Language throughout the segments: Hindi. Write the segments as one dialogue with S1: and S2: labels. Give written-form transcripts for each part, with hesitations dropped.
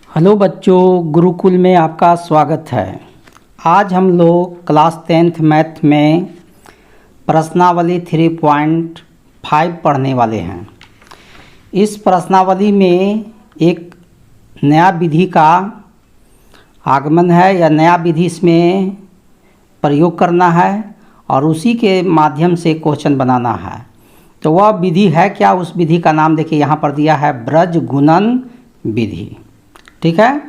S1: हेलो बच्चों, गुरुकुल में आपका स्वागत है। आज हम लोग क्लास 10th मैथ में प्रश्नावली 3.5 पढ़ने वाले हैं। इस प्रश्नावली में एक नया विधि का आगमन है या नया विधि इसमें प्रयोग करना है और उसी के माध्यम से क्वेश्चन बनाना है। तो वह विधि है क्या? उस विधि का नाम देखिए यहाँ पर दिया है ब्रज गुणन विधि। ठीक है,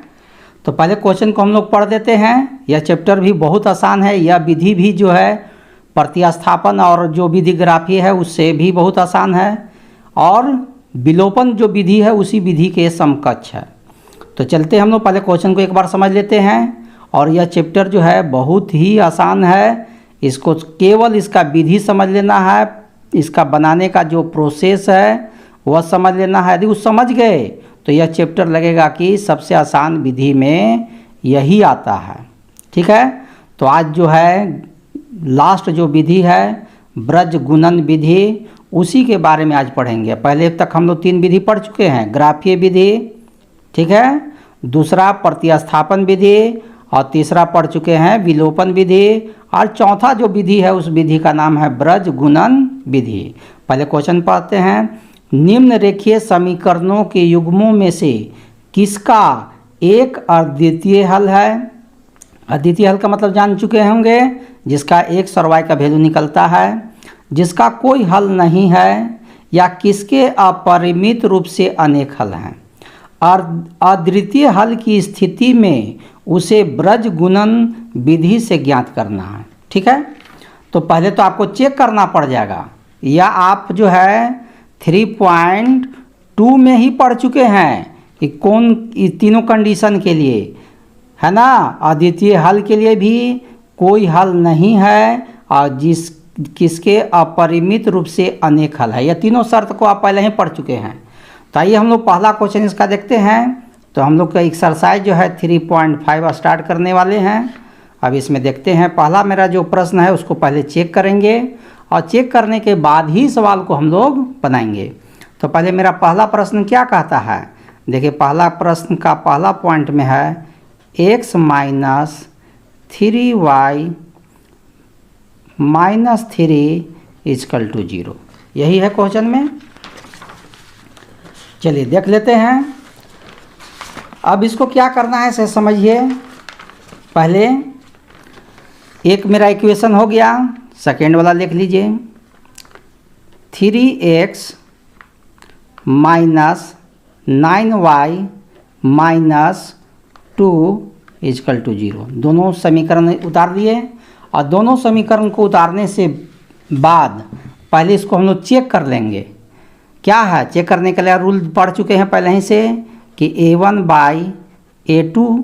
S1: तो पहले क्वेश्चन को हम लोग पढ़ देते हैं। यह चैप्टर भी बहुत आसान है। यह विधि भी जो है प्रतिस्थापन और जो विधि ग्राफी है उससे भी बहुत आसान है और विलोपन जो विधि है उसी विधि के समकक्ष है। तो चलते हम लोग पहले क्वेश्चन को एक बार समझ लेते हैं। और यह चैप्टर जो है बहुत ही आसान है। इसको केवल इसका विधि समझ लेना है, इसका बनाने का जो प्रोसेस है वह समझ लेना है। यदि वो समझ गए तो यह चैप्टर लगेगा कि सबसे आसान विधि में यही आता है। ठीक है, तो आज जो है लास्ट जो विधि है ब्रज गुणन विधि, उसी के बारे में आज पढ़ेंगे। पहले तक हम लोग 3 विधि पढ़ चुके हैं, ग्राफीय विधि, ठीक है, दूसरा प्रतिस्थापन विधि और तीसरा पढ़ चुके हैं विलोपन विधि और चौथा जो विधि है उस विधि का नाम है ब्रज गुणन विधि। पहले क्वेश्चन पढ़ते हैं। निम्न रेखीय समीकरणों के युग्मों में से किसका एक अद्वितीय हल है? अद्वितीय हल का मतलब जान चुके होंगे, जिसका एक सर्वाय का वैल्यू निकलता है, जिसका कोई हल नहीं है या किसके अपरिमित रूप से अनेक हल हैं। अद्वितीय हल की स्थिति में उसे ब्रज गुणन विधि से ज्ञात करना है। ठीक है, तो पहले तो आपको चेक करना पड़ जाएगा, या आप जो है 3.2 में ही पढ़ चुके हैं कि कौन तीनों कंडीशन के लिए है ना। अद्वितीय हल के लिए भी कोई हल नहीं है और किसके अपरिमित रूप से अनेक हल है। यह तीनों शर्त को आप पहले ही पढ़ चुके हैं। तो आइए हम लोग पहला क्वेश्चन इसका देखते हैं। तो हम लोग का एक्सरसाइज जो है 3.5 स्टार्ट करने वाले हैं। अब इसमें देखते हैं, पहला मेरा जो प्रश्न है उसको पहले चेक करेंगे और चेक करने के बाद ही सवाल को हम लोग बनाएंगे। तो पहले मेरा पहला प्रश्न क्या कहता है? देखिए, पहला प्रश्न का पहला पॉइंट में है x minus 3y minus 3 equal to 0। यही है क्वेश्चन में। चलिए देख लेते हैं। अब इसको क्या करना है से समझिए। पहले एक मेरा इक्वेशन हो गया, सेकेंड वाला लिख लीजिए 3x minus 9y minus 2 equal to 0। दोनों समीकरण उतार दिए और दोनों समीकरण को उतारने से बाद पहले इसको हम लोग चेक कर लेंगे। क्या है चेक करने के लिए? रूल पढ़ चुके हैं पहले ही से कि a1 बाई a2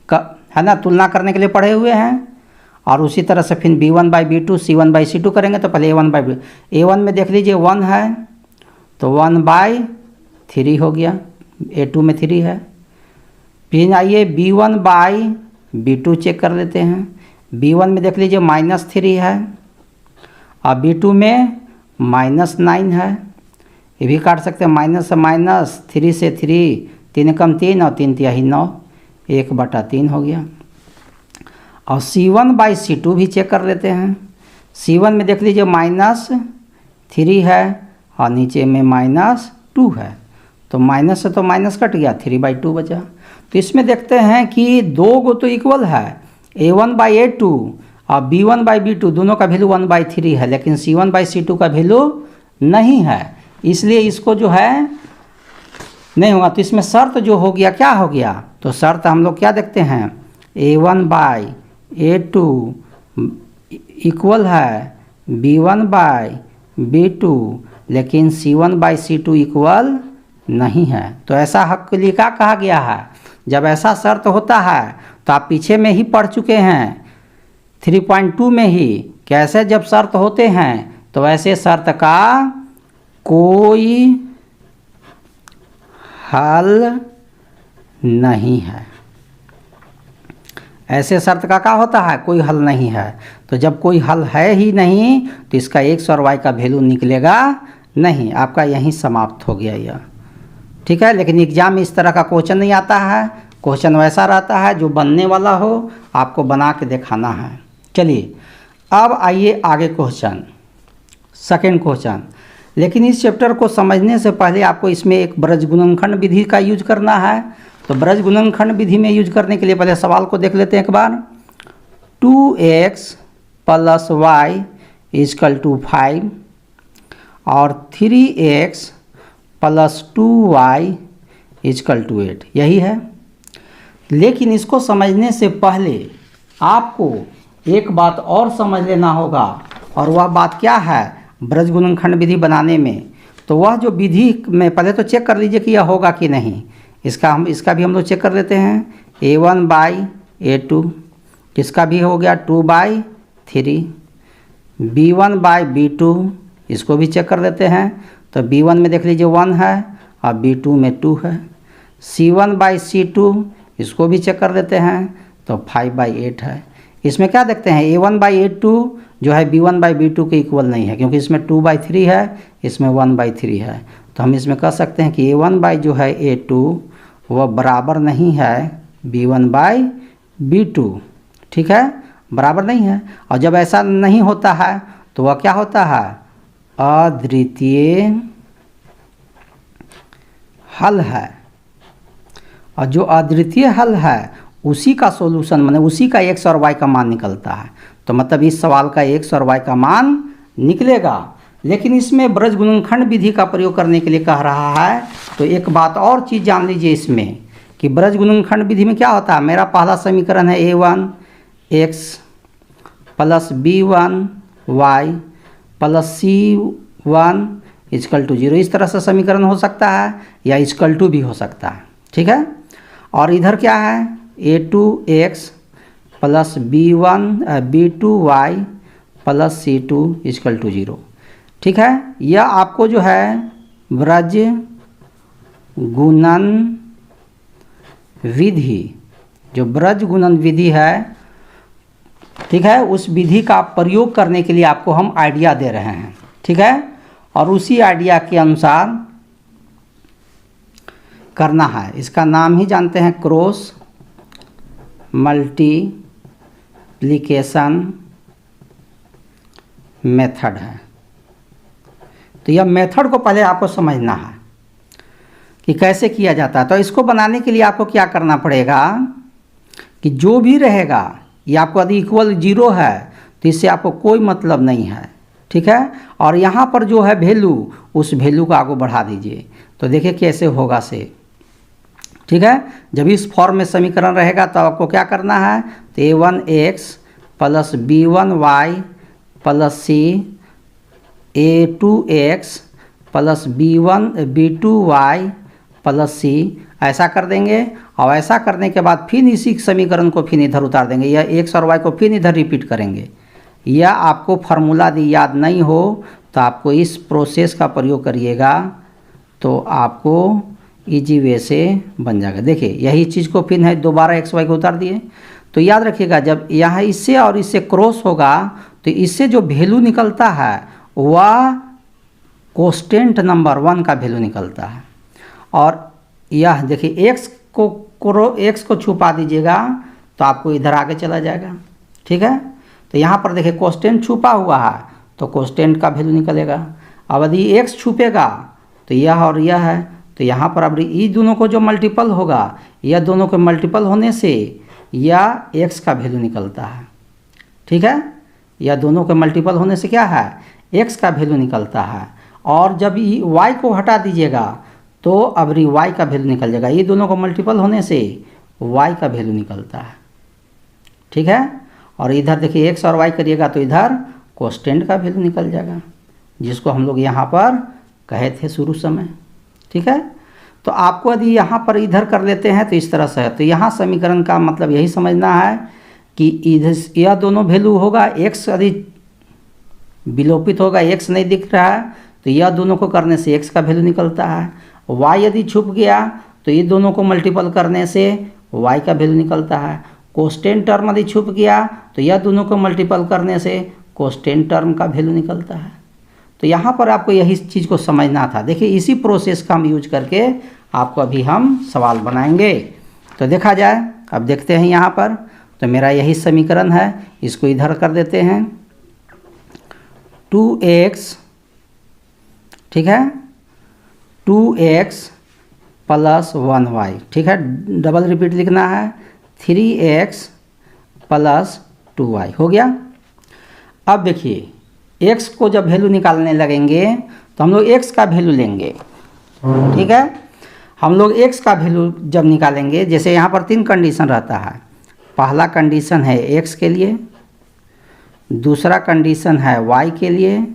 S1: का है ना, तुलना करने के लिए पढ़े हुए हैं। और उसी तरह से फिर b1 by b2 c1 by c2 करेंगे। तो पहले a1 बाई a1 में देख लीजिए 1 है तो 1 बाई 3 हो गया, a2 में 3 है। फिर आइए b1 बाई b2 चेक कर लेते हैं। b1 में देख लीजिए -3 है और b2 में -9 है। ये भी काट सकते हैं, माइनस से माइनस, 3 से 3, 3 कम 3 और 3 तिहाई 9, 1/3 हो गया। और c1 बाई c2 भी चेक कर लेते हैं। c1 में देख लीजिए -3 है और नीचे में -2 है। तो माइनस से तो माइनस कट गया, 3/2 बचा। तो इसमें देखते हैं कि दो गो तो इक्वल है, a1 बाई a2 और b1 बाई b2 दोनों का वैल्यू 1/3 है, लेकिन c1 बाई c2 का वैल्यू नहीं है, इसलिए इसको जो है नहीं होगा। तो इसमें शर्त जो हो गया, क्या हो गया? तो शर्त हम लोग क्या देखते हैं, a1 बाई a2 इक्वल है b1 बाई b2, लेकिन c1 बाई c2 इक्वल नहीं है। तो ऐसा हक के लिए क्या कहा गया है? जब ऐसा शर्त होता है तो आप पीछे में ही पढ़ चुके हैं 3.2 में ही, कैसे जब शर्त होते हैं तो ऐसे शर्त का कोई हल नहीं है। ऐसे शर्त का क्या होता है? कोई हल नहीं है। तो जब कोई हल है ही नहीं तो इसका x और y का वैल्यू निकलेगा नहीं, आपका यहीं समाप्त हो गया यह। ठीक है, लेकिन एग्जाम में इस तरह का क्वेश्चन नहीं आता है। क्वेश्चन वैसा रहता है जो बनने वाला हो, आपको बना के दिखाना है। चलिए अब आइए आगे क्वेश्चन, सेकंड क्वेश्चन। लेकिन इस चैप्टर को समझने से पहले आपको इसमें एक ब्रज गुणनखंड विधि का यूज करना है। तो ब्रज गुणनखंड विधि में यूज करने के लिए पहले सवाल को देख लेते हैं एक बार। 2x + y = 5 और 3x + 2y = 8, यही है। लेकिन इसको समझने से पहले आपको एक बात और समझ लेना होगा, और वह बात क्या है ब्रज गुणनखंड विधि बनाने में। तो वह जो विधि में पहले तो चेक कर लीजिए कि यह होगा कि नहीं। इसका भी हम लोग चेक कर लेते हैं। a1/a2, इसका भी हो गया 2/3, b1/b2, इसको भी चेक कर लेते हैं। तो b1 में देख लीजिए 1 है और b2 में 2 है। c1/c2, इसको भी चेक कर लेते हैं, तो 5/8 है। इसमें क्या देखते हैं, a1/a2 जो है b1/b2 के इक्वल नहीं है, क्योंकि इसमें 2/3 है, इसमें 1/3 है। तो हम इसमें कह सकते हैं कि a1/a2 वह बराबर नहीं है b1/b2, ठीक है, बराबर नहीं है। और जब ऐसा नहीं होता है तो वह क्या होता है, अद्वितीय हल है। और जो अद्वितीय हल है उसी का सॉल्यूशन, माने उसी का x और y का मान निकलता है। तो मतलब इस सवाल का x और y का मान निकलेगा। लेकिन इसमें ब्रज गुणनखंड विधि का प्रयोग करने के लिए कह रहा है। तो एक बात और चीज़ जान लीजिए इसमें कि ब्रज गुणनखंड विधि में क्या होता है। मेरा पहला समीकरण है a1x + b1y + c1 = 0। इस तरह से समीकरण हो सकता है या = भी हो सकता है, ठीक है। और इधर क्या है, a2x + b2y + c2 = 0, ठीक है। यह आपको जो है ब्रज गुणन विधि, जो ब्रज गुणन विधि है, ठीक है, उस विधि का प्रयोग करने के लिए आपको हम आइडिया दे रहे हैं, ठीक है। और उसी आइडिया के अनुसार करना है। इसका नाम ही जानते हैं क्रॉस मल्टीप्लिकेशन मेथड है। तो यह मेथड को पहले आपको समझना है कि कैसे किया जाता है। तो इसको बनाने के लिए आपको क्या करना पड़ेगा कि जो भी रहेगा ये आपको यदि इक्वल 0 है तो इससे आपको कोई मतलब नहीं है, ठीक है। और यहाँ पर जो है वैल्यू, उस वैल्यू को आगे बढ़ा दीजिए। तो देखिए कैसे होगा से, ठीक है। जब इस फॉर्म में समीकरण रहेगा तो आपको क्या करना है, तो a1x + b1y + c, a2x + b2y + c, ऐसा कर देंगे। और ऐसा करने के बाद फिर इसी समीकरण को फिर इधर उतार देंगे, या x और y को फिर इधर रिपीट करेंगे। या आपको फार्मूला दी याद नहीं हो तो आपको इस प्रोसेस का प्रयोग करिएगा तो आपको इजी वे से बन जाएगा। देखिए यही चीज़ को फिर है दोबारा x y को उतार दिए। तो याद रखिएगा जब यहाँ इससे और इससे क्रॉस होगा तो इससे जो वैल्यू निकलता है वह कांस्टेंट नंबर 1 का वैल्यू निकलता है। और यह देखिए x को छुपा दीजिएगा तो आपको इधर आगे चला जाएगा, ठीक है। तो यहाँ पर देखिए कांस्टेंट छुपा हुआ है तो कांस्टेंट का वैल्यू निकलेगा। अब यदि x छुपेगा तो यह और यह है, तो यहाँ पर अब ये दोनों को जो मल्टीपल होगा, यह दोनों के मल्टीपल होने से यह x का वैल्यू निकलता है, ठीक है। यह दोनों के मल्टीपल होने से क्या है, x का वैल्यू निकलता है। और जब y को हटा दीजिएगा तो अब y का वैल्यू निकल जाएगा। ये दोनों को मल्टीपल होने से y का वैल्यू निकलता है, ठीक है। और इधर देखिए x और y करिएगा तो इधर कांस्टेंट का वैल्यू निकल जाएगा, जिसको हम लोग यहाँ पर कहे थे शुरू समय, ठीक है। तो आपको यदि यहाँ पर इधर कर लेते हैं तो इस तरह से है। तो यहाँ समीकरण का मतलब यही समझना है कि इधर यह दोनों वैल्यू होगा, x यदि विलोपित होगा, x नहीं दिख रहा है तो यह दोनों को करने से x का वैल्यू निकलता है। y यदि छुप गया तो ये दोनों को मल्टीपल करने से y का वैल्यू निकलता है। कांस्टेंट टर्म यदि छुप गया तो यह दोनों को मल्टीपल करने से कांस्टेंट टर्म का वैल्यू निकलता है। तो यहाँ पर आपको यही चीज़ को समझना था। देखिए इसी प्रोसेस का हम यूज करके आपको अभी हम सवाल बनाएंगे। तो देखा जाए, अब देखते हैं यहाँ पर, तो मेरा यही समीकरण है, इसको इधर कर देते हैं। 2x, ठीक है, 2x प्लस 1y, ठीक है, डबल रिपीट लिखना है, 3x प्लस 2y हो गया। अब देखिए x को जब वैल्यू निकालने लगेंगे तो हम लोग x का वैल्यू लेंगे, ठीक है। हम लोग x का वैल्यू जब निकालेंगे, जैसे यहाँ पर 3 कंडीशन रहता है। पहला कंडीशन है x के लिए, दूसरा कंडीशन है y के लिए,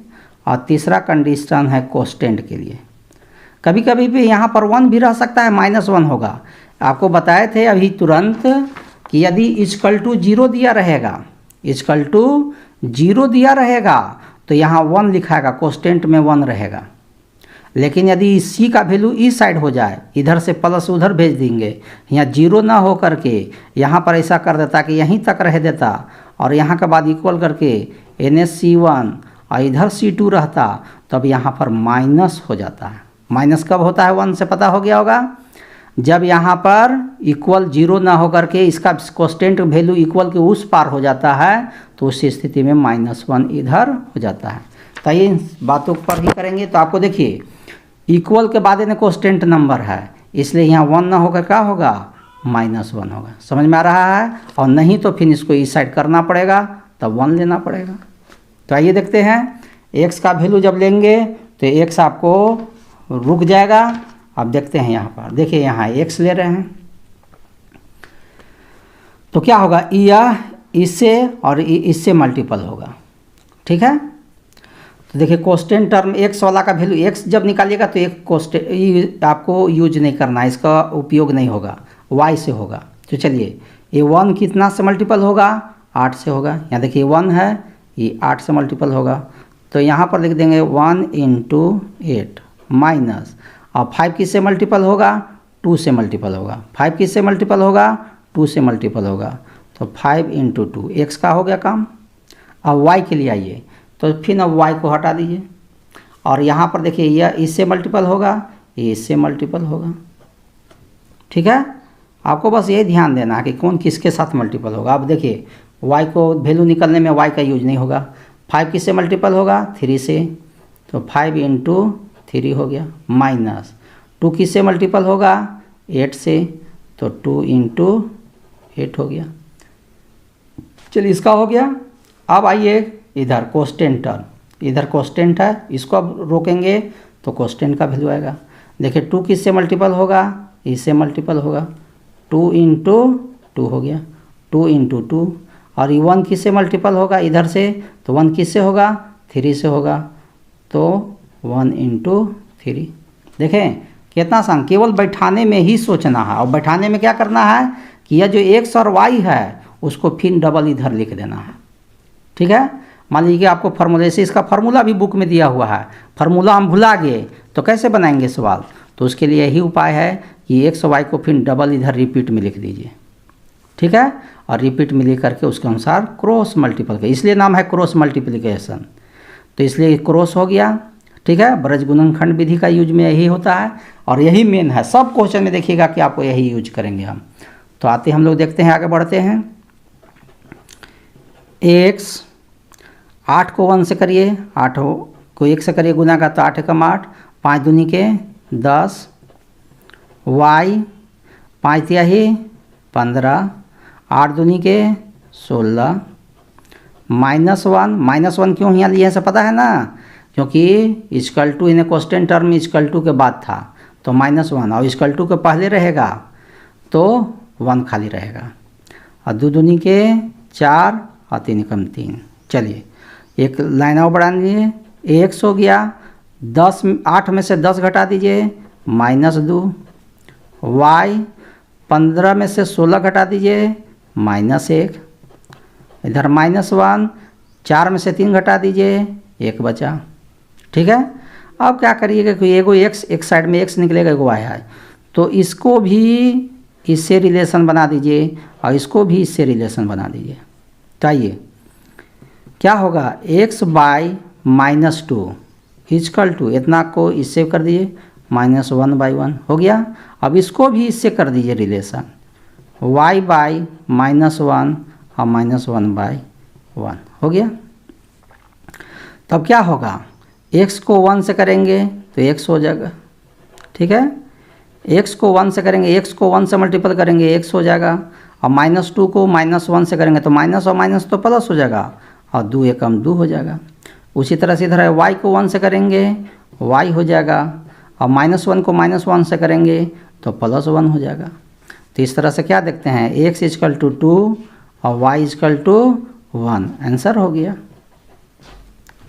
S1: और तीसरा कंडीशन है कोस्टेंट के लिए। कभी कभी भी यहाँ पर 1 भी रह सकता है, -1 होगा। आपको बताए थे अभी तुरंत कि यदि इक्वल टू 0 दिया रहेगा, इक्वल टू 0 दिया रहेगा तो यहाँ 1 लिखाएगा, कोस्टेंट में 1 रहेगा। लेकिन यदि c का वैल्यू इस साइड हो जाए, इधर से प्लस उधर भेज देंगे, यहाँ 0 ना हो करके यहाँ पर ऐसा कर देता कि यहीं तक रह देता, और यहाँ के बाद इक्वल करके NaC1 और इधर C2 रहता, तब यहाँ पर माइनस हो जाता है। माइनस कब होता है, 1 से पता हो गया होगा, जब यहाँ पर इक्वल 0 ना हो करके इसका कोस्टेंट वैल्यू इक्वल के उस पार हो जाता है, तो उस स्थिति में -1 इधर हो जाता है। तो ये इन बातों पर ही करेंगे। तो आपको देखिए इक्वल के बाद इन्हें कोस्टेंट नंबर है, इसलिए यहाँ 1 ना होकर क्या होगा, -1 होगा। समझ में आ रहा है? और नहीं तो फिर इसको इस साइड करना पड़ेगा, तब 1 लेना पड़ेगा। तो आइए देखते हैं, x का वैल्यू जब लेंगे तो x आपको रुक जाएगा। अब देखते हैं यहाँ पर, देखिए यहाँ x ले रहे हैं तो क्या होगा, यह इससे और इससे मल्टीपल होगा, ठीक है। तो देखिए कोस्टेंट टर्म x वाला का वैल्यू, x जब निकालिएगा तो एक कोस्टेंट आपको यूज नहीं करना है, इसका उपयोग नहीं होगा, y से होगा। तो चलिए ये 1 कितना से मल्टीपल होगा, 8 से होगा। यहाँ देखिए 1 है, ये 8 से मल्टीपल होगा। तो यहाँ पर लिख देंगे 1 × 8 माइनस, और 5 किससे मल्टीपल होगा, 2 से मल्टीपल होगा। 5 किससे मल्टीपल होगा, 2 से मल्टीपल होगा। तो 5 × 2, x का हो गया काम। अब y के लिए आइए, तो फिर अब y को हटा दीजिए, और यहाँ पर देखिए यह इससे मल्टीपल होगा, ये इससे मल्टीपल होगा, ठीक है। आपको बस ये ध्यान देना है कि कौन किसके साथ मल्टीपल होगा। अब देखिए y को वैल्यू निकलने में y का यूज नहीं होगा। 5 किससे मल्टीपल होगा, 3 से, तो 5 × 3 हो गया, माइनस 2 किससे मल्टीपल होगा, 8 से, तो 2 × 8 हो गया। चलिए इसका हो गया। अब आइए इधर कोस्टेंट टर्म, इधर कोस्टेंट है, इसको अब रोकेंगे तो कोस्टेंट का वैल्यू आएगा। देखिए 2 किससे मल्टीपल होगा, इससे मल्टीपल होगा, 2 × 2 हो गया, 2 × 2, और ये 1 किससे मल्टीपल होगा, इधर से, तो 1 किससे होगा, 3 से होगा, तो 1 × 3। देखें कितना आसान, केवल बैठाने में ही सोचना है। और बैठाने में क्या करना है कि यह जो x और y है उसको फिर डबल इधर लिख देना है, ठीक है। मान लीजिए आपको फार्मूला, जैसे इसका फार्मूला भी बुक में दिया हुआ है, फार्मूला हम भुला गए तो कैसे बनाएंगे सवाल। तो उसके लिए यही उपाय है कि x और y को फिर डबल इधर रिपीट में लिख दीजिए, ठीक है। और रिपीट में लिख करके उसके अनुसार क्रॉस मल्टीपल, इसलिए नाम है क्रॉस मल्टीप्लिकेशन। तो इसलिए क्रॉस हो गया, ठीक है। ब्रज गुणनखंड विधि का यूज में यही होता है, और यही मेन है। सब क्वेश्चन में देखिएगा कि आपको यही यूज करेंगे हम। तो आते हम लोग देखते हैं, आगे बढ़ते हैं। x 8 को 1 से करिए, 8 को 1 से करिए गुना का, तो 8 × 8, 5 दूनी के 10, y 5 तिहाई 15, 8 दूनी के 16, -1 क्यों यहाँ लिए से पता है ना, क्योंकि इक्वल टू इन्हें कोस्टेंट टर्म इक्वल टू के बाद था, तो -1, और इक्वल टू के पहले रहेगा तो 1 खाली रहेगा, और 2 दूनी के 4 और 3 कम 3। चलिए एक लाइन और बढ़ा दीजिए, x हो गया 10, 8 में से 10 घटा दीजिए, -2, y 15 में से 16 घटा दीजिए, -1, इधर -1, 4 में से 3 घटा दीजिए, 1 बचा, ठीक है। अब क्या करिएगा कि एगो x, एक साइड में x निकलेगा, एगो y है, तो इसको भी इससे रिलेशन बना दीजिए और इसको भी इससे रिलेशन बना दीजिए। तो आइए क्या होगा, x/-2 इक्वल टू, इतना को इससे कर दीजिए, -1/1 हो गया। अब इसको भी इससे कर दीजिए रिलेशन, y बाई -1 और -1/1 हो गया। तब क्या होगा, x को 1 से करेंगे तो x हो जाएगा, ठीक है। x को 1 से करेंगे, x को 1 से मल्टीपल करेंगे x हो जाएगा, और -2 को -1 से करेंगे तो माइनस और माइनस तो प्लस हो जाएगा, और 2 एकम 2 हो जाएगा। उसी तरह से इधर है y को 1 से करेंगे y हो जाएगा, और -1 को -1 से करेंगे तो +1 हो जाएगा। तो इस तरह से क्या देखते हैं, x = 2 और y = 1, आंसर हो गया,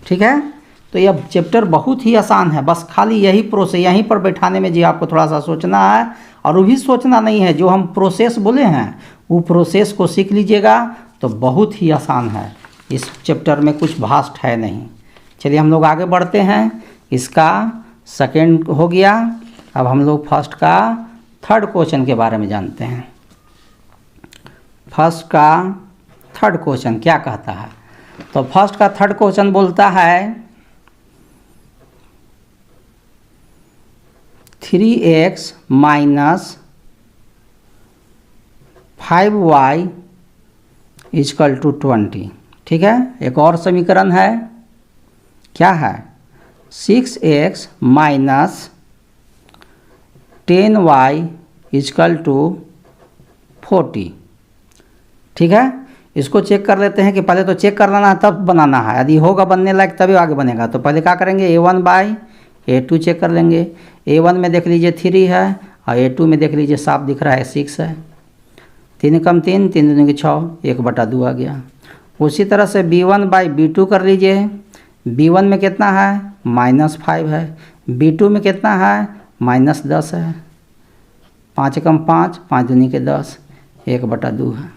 S1: ठीक है। तो यह चैप्टर बहुत ही आसान है, बस खाली यही प्रोसेस यहीं पर बैठाने में जी आपको थोड़ा सा सोचना है, और वो भी सोचना नहीं है, जो हम प्रोसेस बोले हैं वो प्रोसेस को सीख लीजिएगा तो बहुत ही आसान है। इस चैप्टर में कुछ भास्ट है नहीं। चलिए हम लोग आगे बढ़ते हैं। इसका सेकंड हो गया, अब हम लोग फर्स्ट का थर्ड क्वेश्चन के बारे में जानते हैं। फर्स्ट का थर्ड क्वेश्चन क्या कहता है, तो फर्स्ट का थर्ड क्वेश्चन बोलता है 3x - 5y = 20, ठीक है। एक और समीकरण है, क्या है, 6x - 10y = 40, ठीक है। इसको चेक कर लेते हैं कि पहले तो चेक कर लेना है तब बनाना है, यदि होगा बनने लायक तभी आगे बनेगा। तो पहले क्या करेंगे, a1/a2 चेक कर लेंगे। a1 में देख लीजिए 3 है, और a2 में देख लीजिए साफ दिख रहा है 6 है। 3 कम 3, 3 दूनी 6, 1/2 आ गया। उसी तरह से b1/b2 कर लीजिए। b1 में कितना है, -5 है। b2 में कितना है, -10 है। 5 कम 5, 5 दूनी 10, 1/2 है।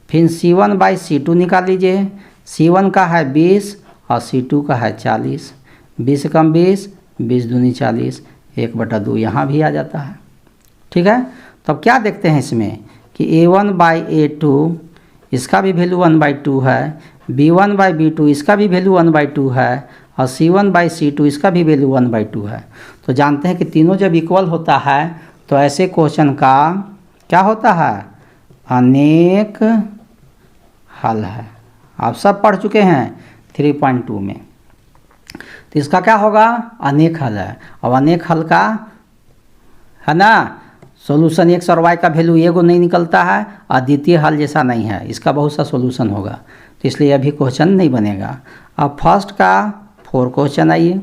S1: फिर c1/c2 निकाल लीजिए। c1 का है 20 और c2 का है 40। 20 कम 20, 20 दूनी 40, 1/2 यहाँ भी आ जाता है, ठीक है। तब क्या देखते हैं इसमें कि a1/a2 इसका भी वैल्यू 1/2 है, b1/b2 इसका भी वैल्यू 1/2 है, और c1/c2 इसका भी वैल्यू 1/2 है। तो जानते हैं कि तीनों जब इक्वल होता है तो ऐसे क्वेश्चन का क्या होता है, अनेक हल है। आप सब पढ़ चुके हैं 3.2 में। तो इसका क्या होगा, अनेक हल है, और अनेक हल का है ना सॉल्यूशन x और y का वैल्यू एगो नहीं निकलता है, अद्वितीय हल जैसा नहीं है, इसका बहुत सा सॉल्यूशन होगा, तो इसलिए अभी क्वेश्चन नहीं बनेगा। अब फर्स्ट का 4 क्वेश्चन आइए।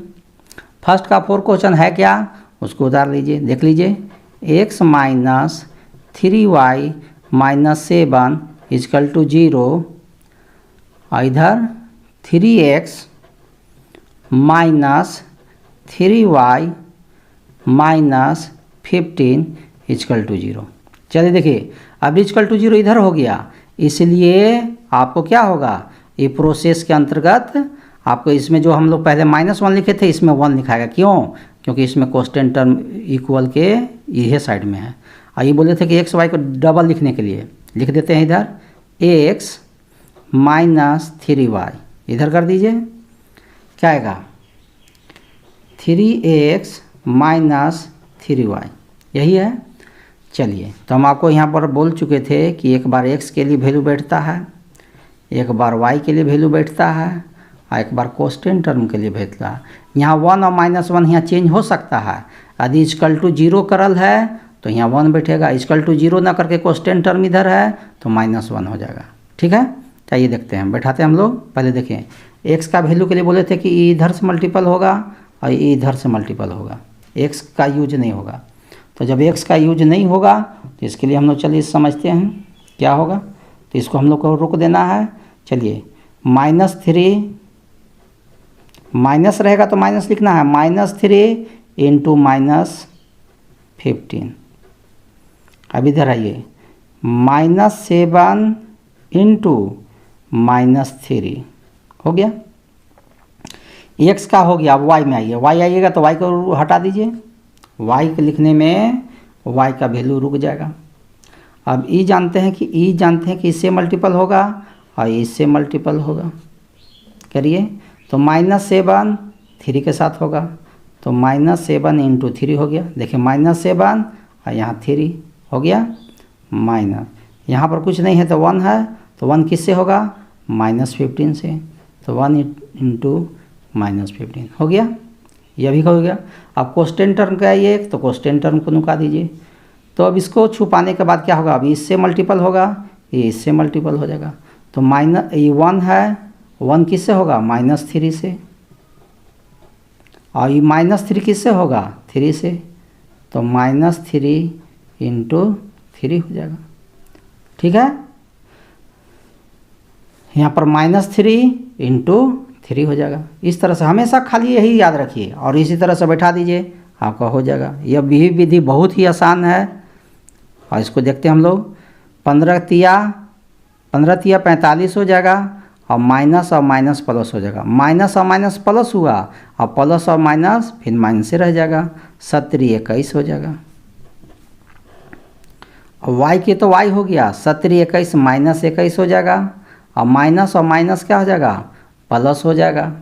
S1: फर्स्ट का 4 क्वेश्चन है क्या, उसको उतार लीजिए, देख लीजिए। x - 3y - 7 = 0, और इधर 3x - 3y - 15 = 0। चलिए देखिए, अब = 0 इधर हो गया, इसलिए आपको क्या होगा, ये प्रोसेस के अंतर्गत आपको इसमें जो हम लोग पहले -1 लिखे थे इसमें 1 लिखाएगा। क्यों, क्योंकि इसमें कांस्टेंट टर्म इक्वल के ये साइड में है। और ये बोले थे कि x y को डबल लिखने के लिए लिख देते हैं, इधर x - 3y इधर कर दीजिए, क्या आएगा, 3x - 3y, यही है। चलिए, तो हम आपको यहाँ पर बोल चुके थे कि एक बार x के लिए वैल्यू बैठता है, एक बार y के लिए वैल्यू बैठता है, और एक बार कांस्टेंट टर्म के लिए बैठता है। यहाँ 1 और -1 यहाँ चेंज हो सकता है। यदि = 0 करल है तो यहाँ 1 बैठेगा, = 0 ना करके कांस्टेंट टर्म इधर है तो -1 हो जाएगा, ठीक है। चलिए देखते हैं, बैठाते हैं हम लोग। पहले देखें, x का वैल्यू के लिए बोले थे कि इधर से मल्टीपल होगा और इधर से मल्टीपल होगा, x का यूज नहीं होगा। तो जब x का यूज नहीं होगा तो इसके लिए हम लोग चलिए समझते हैं क्या होगा। तो इसको हम लोग को रोक देना है। चलिए, -3 माइनस रहेगा तो माइनस लिखना है, -3 × -15। अब इधर आइए, -7 × -3 हो गया। x का हो गया। अब y में आइए, y आइएगा तो y को हटा दीजिए, y के लिखने में y का वैल्यू रुक जाएगा। अब e जानते हैं कि इससे मल्टीपल होगा और इससे मल्टीपल होगा, करिए। तो -7 3 के साथ होगा, तो -7 × 3 हो गया। देखिए, -7 और यहाँ 3 हो गया, माइनस, यहाँ पर कुछ नहीं है तो 1 है, तो 1 किससे होगा, -15 से, तो 1 इंटू -15 हो गया, यह भी हो गया। अब कोस्टेंट टर्म का ये, तो कोस्टेंट टर्म को नुका दीजिए। तो अब इसको छुपाने के बाद क्या होगा, अभी इससे मल्टीपल होगा, ये इससे मल्टीपल हो जाएगा, तो ये 1 है, 1 किससे होगा, -3 से, और ये -3 किससे होगा, 3 से, तो -3 इंटू 3 हो जाएगा। ठीक है, यहाँ पर -3 इंटू 3 हो जाएगा। इस तरह से हमेशा खाली यही याद रखिए और इसी तरह से बैठा दीजिए, आपका हो जाएगा। यह विधि बहुत ही आसान है और इसको देखते हैं हम लोग। 15 तिया 45 हो जाएगा और माइनस और माइनस प्लस हो जाएगा, माइनस और माइनस प्लस हुआ और प्लस और माइनस फिर माइनस से रह जाएगा, 17 21 हो जाएगा। और वाई के तो वाई हो गया, 17 21 -21 हो जाएगा और माइनस क्या हो जाएगा, प्लस हो जाएगा,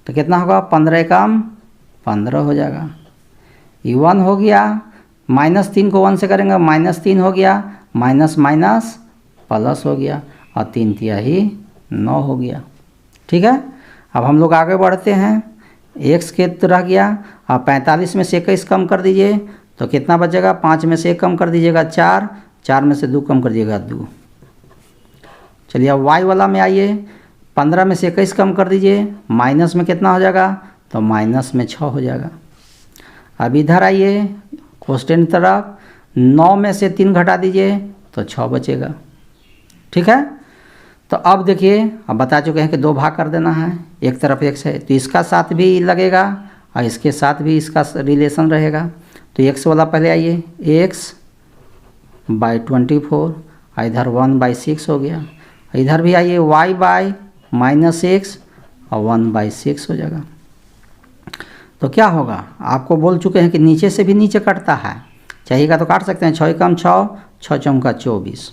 S1: तो कितना होगा, 15 कम 15 हो जाएगा। ये 1 हो गया, -3 को 1 से करेंगे, -3 हो गया, माइनस माइनस प्लस हो गया और 3 तिहाई 9 हो गया। ठीक है, अब हम लोग आगे बढ़ते हैं। x के तो रह गया, अब 45 में से 21 कम कर दीजिए तो कितना बचेगा, 5 में से 1 कम कर दीजिएगा 4, 4 में से 2 कम कर दीजिएगा 2। चलिए अब y वाला में आइए, 15 में से 21 कम कर दीजिए, माइनस में कितना हो जाएगा, तो माइनस में 6 हो जाएगा। अब इधर आइए कोस्टेंट तरफ, 9 में से 3 घटा दीजिए तो 6 बचेगा। ठीक है, तो अब देखिए, अब बता चुके हैं कि 2 भाग कर देना है, एक तरफ x है तो इसका साथ भी लगेगा और इसके साथ भी इसका रिलेशन रहेगा। तो x वाला पहले आइए, x/24 और इधर 1/6 हो गया। इधर भी आइए, y/-x और 1/6 हो जाएगा। तो क्या होगा, आपको बोल चुके हैं कि नीचे से भी नीचे कटता है, चाहिएगा तो काट सकते हैं, 6 कम 6, 6 चौका 24।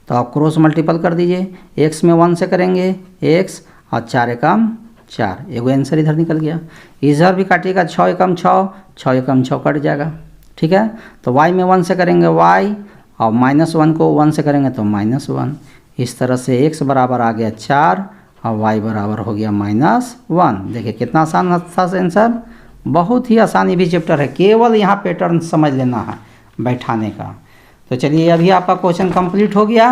S1: तो आप क्रॉस मल्टीपल कर दीजिए, x में 1 से करेंगे x और 4 कम 4, एगो आंसर इधर निकल गया। इधर भी काटिएगा, 6 कम 6, 6 कम 6 कट जाएगा। ठीक है, तो y में 1 से करेंगे y और -1 को 1 से करेंगे तो -1। इस तरह से x बराबर आ गया 4 और y बराबर हो गया -1। देखिए कितना आसान था आंसर, बहुत ही आसान ये भी चैप्टर है, केवल यहाँ पैटर्न समझ लेना है बैठाने का। तो चलिए अभी आपका क्वेश्चन कंप्लीट हो गया।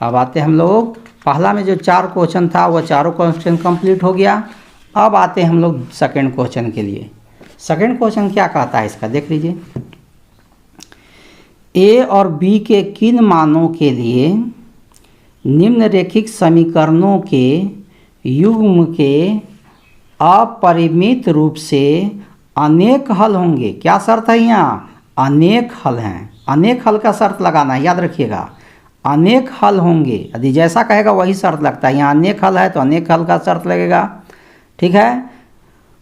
S1: अब आते हम लोग, पहला में जो 4 क्वेश्चन था वो चारों क्वेश्चन कंप्लीट हो गया। अब आते हैं हम लोग सेकंड क्वेश्चन के लिए। सेकंड क्वेश्चन क्या कहता है इसका, देख लीजिए। ए और बी के किन मानों के लिए निम्नरेखित समीकरणों के युग्म के अपरिमित रूप से अनेक हल होंगे। क्या शर्त है यहाँ, अनेक हल हैं, अनेक हल का शर्त लगाना है, याद रखिएगा, अनेक हल होंगे। यदि जैसा कहेगा वही शर्त लगता है, यहाँ अनेक हल है तो अनेक हल का शर्त लगेगा। ठीक है,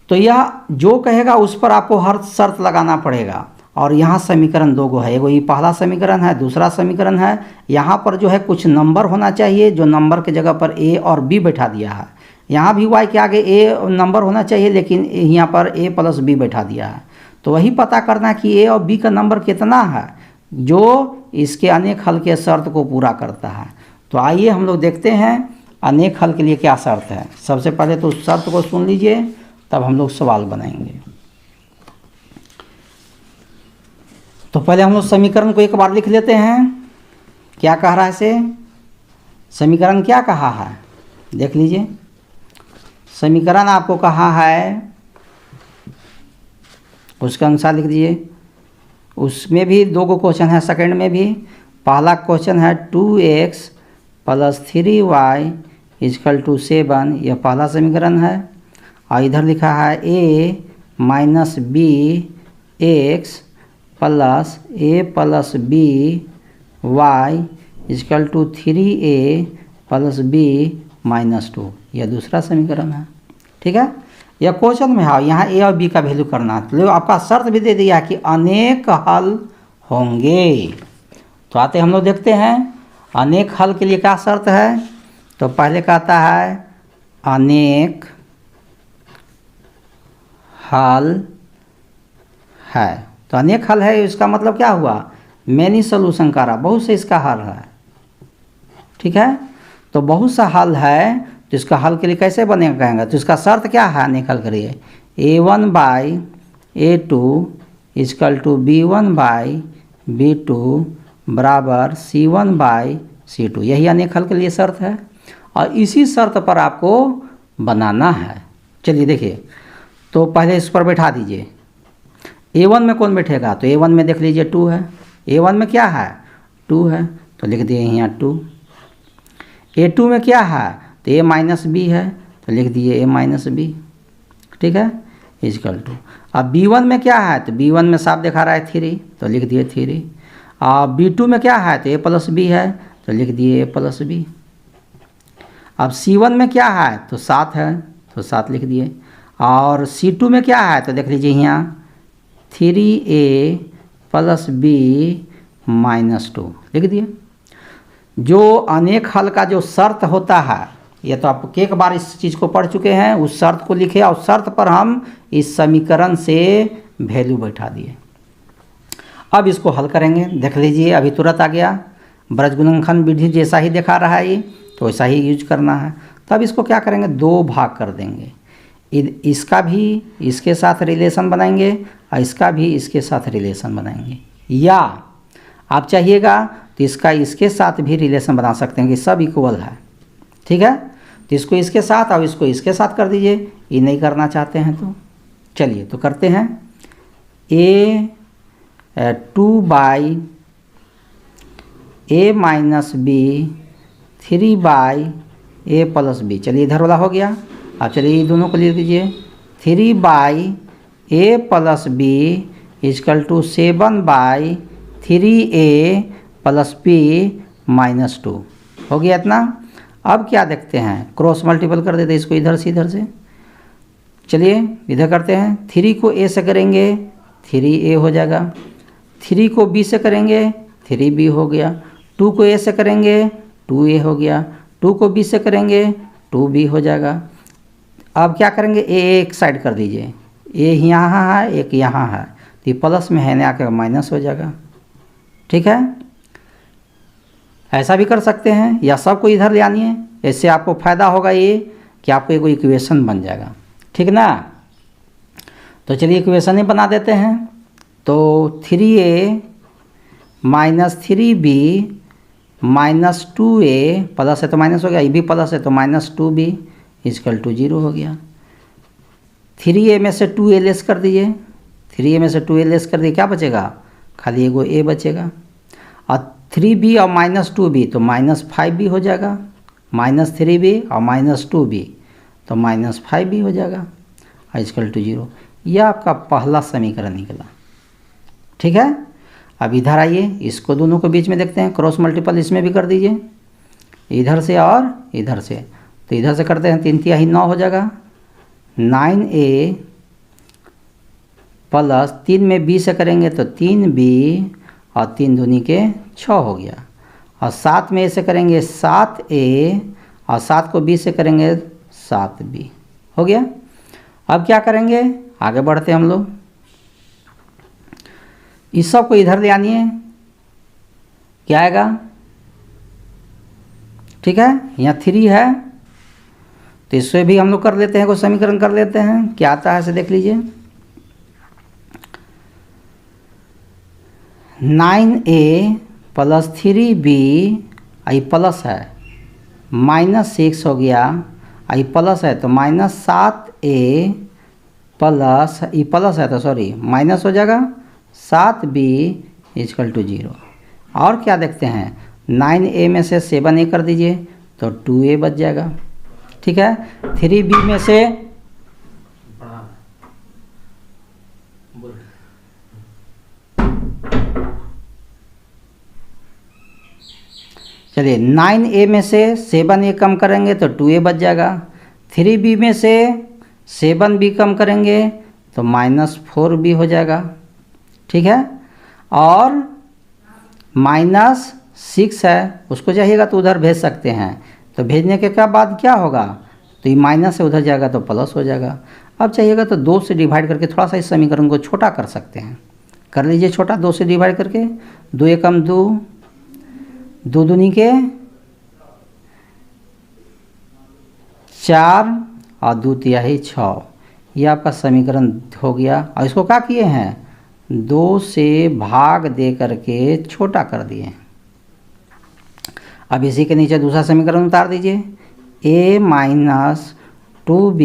S1: तो यह जो कहेगा उस पर आपको हर शर्त लगाना पड़ेगा। और यहाँ समीकरण 2 है, एगो ये पहला समीकरण है, दूसरा समीकरण है। यहाँ पर जो है कुछ नंबर होना चाहिए, जो नंबर के जगह पर a और b बैठा दिया है। यहाँ भी y के आगे a नंबर होना चाहिए, लेकिन यहाँ पर a + b बैठा दिया है। तो वही पता करना है कि a और b का नंबर कितना है जो इसके अनेक हल के शर्त को पूरा करता है। तो आइए हम लोग देखते हैं अनेक हल के लिए क्या शर्त है। सबसे पहले तो उस शर्त को सुन लीजिए, तब हम लोग सवाल बनाएंगे। तो पहले हम लोग समीकरण को एक बार लिख लेते हैं, क्या कह रहा है इसे, समीकरण क्या कहा है देख लीजिए। समीकरण आपको कहा है उसके अनुसार लिख दीजिए। उसमें भी 2 क्वेश्चन है, सेकंड में भी। पहला क्वेश्चन है 2x + 3y = 7, यह पहला समीकरण है। और इधर लिखा है a - bx + a + b y = 3a + b - 2, यह दूसरा समीकरण है। ठीक है, यह क्वेश्चन में है, यहाँ a और b का वैल्यू करना है। तो आपका शर्त भी दे दिया कि अनेक हल होंगे। तो आते हम लोग देखते हैं अनेक हल के लिए क्या शर्त है। तो पहले कहता है अनेक हल है। तो अनेक हल है, इसका मतलब क्या हुआ, मैनी सोल्यूशन का रहा, बहुत से इसका हल है। ठीक है, तो बहुत सा हल है, तो इसका हल के लिए कैसे बनेगा कहेंगे, तो इसका शर्त क्या है निकाल करिए, A1/A2 इजकल टू B1/B2 बराबर C1/C2, यही अनेक हल के लिए शर्त है और इसी शर्त पर आपको बनाना है। चलिए देखिए, तो पहले इस पर बैठा दीजिए। A1 में कौन बैठेगा, तो A1 में देख लीजिए 2 है, A1 में क्या है 2 है, तो लिख दिए यहाँ 2। A2 में क्या है, तो A-B है, तो लिख दिए A-B। ठीक है, इजकल टू, अब B1 में क्या है, तो B1 में साफ दिखा रहा है 3, तो लिख दिए 3। और B2 में क्या है, तो A+B है, तो लिख दिए A+B। अब C1 में क्या है, तो 7 है, तो 7 लिख दिए। और C2 में क्या है, तो देख लीजिए यहाँ 3A+B-2 लिख दिए। जो अनेक हल का जो शर्त होता है, ये तो आप एक बार इस चीज़ को पढ़ चुके हैं, उस शर्त को लिखे और शर्त पर हम इस समीकरण से वैल्यू बैठा दिए। अब इसको हल करेंगे, देख लीजिए अभी तुरंत आ गया, ब्रजगुणनखंड विधि जैसा ही दिखा रहा है ये, तो वैसा ही यूज करना है। तब इसको क्या करेंगे, 2 भाग कर देंगे, इसका भी इसके साथ रिलेशन बनाएंगे और इसका भी इसके साथ रिलेशन बनाएंगे, या आप चाहिएगा तो इसका इसके साथ भी रिलेशन बना सकते हैं कि सब इक्वल है। ठीक है, तो इसको इसके साथ और इसको इसके साथ कर दीजिए, ये नहीं करना चाहते हैं तो चलिए तो करते हैं। A2/A-B 3/A+B, चलिए इधर वाला हो गया। अब चलिए ये दोनों को लिख दीजिए, 3/A+B इजकल टू 7/3A+B-2 हो गया इतना। अब क्या देखते हैं, क्रॉस मल्टीपल कर देते हैं इसको इधर से इधर से। चलिए इधर करते हैं, 3 को A से करेंगे 3A हो जाएगा, 3 को B से करेंगे 3B हो गया, 2 को A से करेंगे 2A हो गया, 2 को B से करेंगे 2B हो जाएगा। अब क्या करेंगे, A एक साइड कर दीजिए, A यहाँ है एक यहाँ है, तो ये प्लस में है ना आकर माइनस हो जाएगा। ठीक है, ऐसा भी कर सकते हैं या सबको इधर ले आनिए, इससे आपको फ़ायदा होगा ये कि आपको एक इक्वेशन बन जाएगा। ठीक ना, तो चलिए इक्वेशन ही बना देते हैं। तो 3A - 3B - 2A प्लस है तो माइनस हो गया, ये भी प्लस है तो -2B इजकल टू 0 हो गया। 3A में से 2A लेस कर दीजिए, 3A में से 2A लेस कर दिए, क्या बचेगा, खाली एगो A बचेगा। और 3B और -2B तो -5B हो जाएगा, -3B और -2B तो -5B हो जाएगा इजकल टू 0। यह आपका पहला समीकरण निकला। ठीक है, अब इधर आइए, इसको दोनों को बीच में देखते हैं, क्रॉस मल्टीपल इसमें भी कर दीजिए, इधर से और इधर से। तो इधर से करते हैं 3 तिहाई 9 हो जाएगा, 9A प्लस 3 में B से करेंगे तो 3B और 3 दूनी के 6 हो गया, और 7 में A से करेंगे 7A और 7 को B से करेंगे 7B हो गया। अब क्या करेंगे, आगे बढ़ते हम लोग, इस सब को इधर ले आनिए, क्या आएगा, ठीक है, यहाँ 3 है तो इससे भी हम लोग कर लेते हैं, कोई समीकरण कर लेते हैं, क्या आता है इसे देख लीजिए। 9A प्लस 3B आई प्लस है -6 हो गया, आई प्लस है तो -7A प्लस ई प्लस है तो सॉरी माइनस हो जाएगा 7B इजकल टू 0। और क्या देखते हैं, 9A में से 7A कर दीजिए तो 2A बच जाएगा। ठीक है, 3B में से चलिए 9A में से 7A कम करेंगे तो 2A बच जाएगा, 3B में से 7B कम करेंगे तो -4B हो जाएगा। ठीक है, और -6 है, उसको चाहिएगा तो उधर भेज सकते हैं, तो भेजने के बाद क्या होगा, तो ये माइनस से उधर जाएगा तो प्लस हो जाएगा। अब चाहिएगा तो 2 से डिवाइड करके थोड़ा सा इस समीकरण को छोटा कर सकते हैं, कर लीजिए छोटा, 2 से डिवाइड करके 2 एकम 2, 2 दूनी के 4 और 2 तिहाई 6। ये आपका समीकरण हो गया। और इसको क्या किए हैं, 2 से भाग दे करके छोटा कर दिए। अब इसी के नीचे दूसरा समीकरण उतार दीजिए, a minus 2b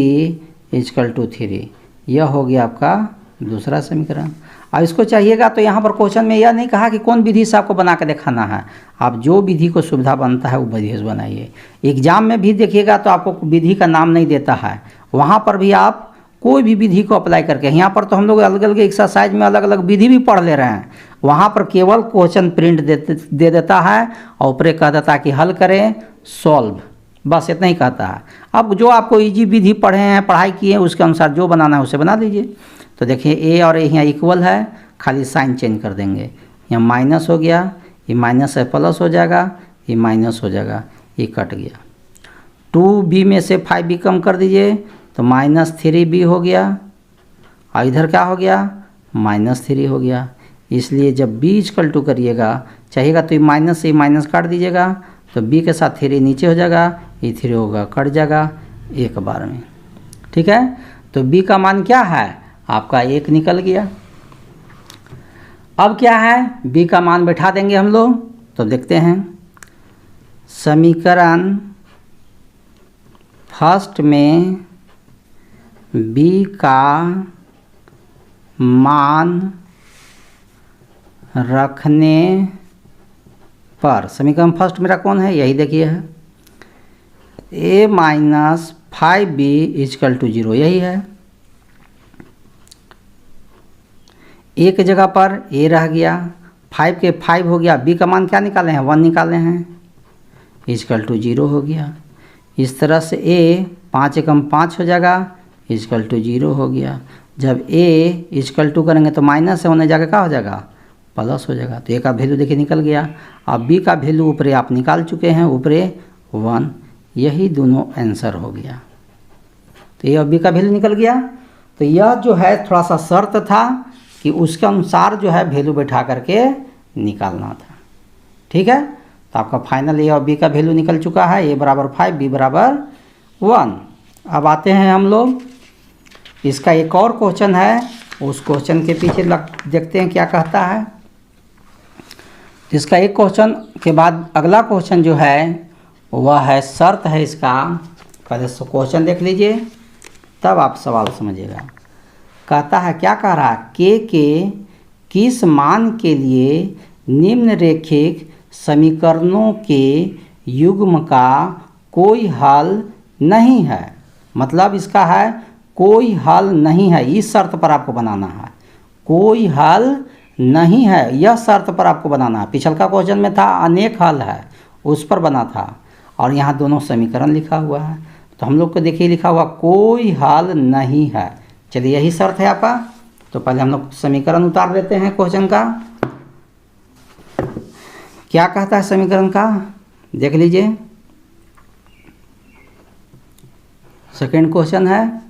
S1: is equal to 3। यह हो गया आपका दूसरा समीकरण। अब इसको चाहिएगा तो यहाँ पर क्वेश्चन में यह नहीं कहा कि कौन विधि से आपको बना के दिखाना है, आप जो विधि को सुविधा बनता है वो विधि से बनाइए। एग्जाम में भी देखिएगा तो आपको विधि का नाम नहीं देता है, वहाँ पर भी आप कोई भी विधि को अप्लाई करके, यहाँ पर तो हम लोग अलग अलग एक्सरसाइज में अलग अलग विधि भी पढ़ ले रहे हैं, वहाँ पर केवल क्वेश्चन प्रिंट दे देता है और ऊपर कह देता है कि हल करें, सॉल्व, बस इतना ही कहता है। अब जो आपको इजी विधि पढ़े हैं, पढ़ाई किए हैं, उसके अनुसार जो बनाना है उसे बना दीजिए। तो देखिए ए और ए यहाँ इक्वल है, खाली साइन चेंज कर देंगे, यहाँ माइनस हो गया, ये माइनस है प्लस हो जाएगा, ये माइनस हो जाएगा, ये कट गया। 2b में से 5b कम कर दीजिए तो माइनस 3b हो गया, और इधर क्या हो गया, माइनस 3 हो गया। इसलिए जब b इक्वल टू करिएगा चाहिएगा तो ये माइनस से माइनस काट दीजिएगा, तो b के साथ 3 नीचे हो जाएगा, ये 3 होगा, कट जाएगा एक बार में। ठीक है, तो b का मान क्या है आपका 1 निकल गया। अब क्या है, b का मान बैठा देंगे हम लोग, तो देखते हैं समीकरण फर्स्ट में b का मान रखने पर, समीकरण फर्स्ट मेरा कौन है, यही देखिए है, a minus 5b is equal to 0, यही है। a के जगह पर a रह गया, 5 के 5 हो गया, b का मान क्या निकाले हैं, 1 निकाले हैं, इजकल टू 0 हो गया। इस तरह से a 5 एकम 5 हो जाएगा, इजकल टू 0 हो गया। जब a इजकल टू करेंगे तो माइनस है, होने जाकर क्या हो जाएगा, प्लस हो जाएगा। तो a का वैल्यू देखिए निकल गया। अब b का वैल्यू ऊपरे आप निकाल चुके हैं, ऊपरे 1, यही दोनों आंसर हो गया। तो ये b का वैल्यू निकल गया। तो यह जो है थोड़ा सा शर्त था कि उसके अनुसार जो है वैल्यू बैठा करके निकालना था। ठीक है, तो आपका फाइनल ए और बी का वैल्यू निकल चुका है, a बराबर 5, b बराबर 1। अब आते हैं हम लोग, इसका एक और क्वेश्चन है, उस क्वेश्चन के पीछे देखते हैं क्या कहता है। इसका एक क्वेश्चन के बाद अगला क्वेश्चन जो है वह है शर्त है इसका। पहले क्वेश्चन देख लीजिए तब आप सवाल समझिएगा। कहता है, क्या कह रहा है, के किस मान के लिए निम्नरेखिक समीकरणों के युग्म का कोई हल नहीं है। मतलब इसका है कोई हल नहीं है, इस शर्त पर आपको बनाना है, कोई हल नहीं है, यह शर्त पर आपको बनाना है। पिछल का क्वेश्चन में था अनेक हल है, उस पर बना था, और यहाँ दोनों समीकरण लिखा हुआ है। तो हम लोग को देखिए लिखा हुआ कोई हल नहीं है। चलिए यही शर्त है आपका। तो पहले हम लोग समीकरण उतार लेते हैं क्वेश्चन का। क्या कहता है समीकरण का, देख लीजिए। सेकेंड क्वेश्चन है,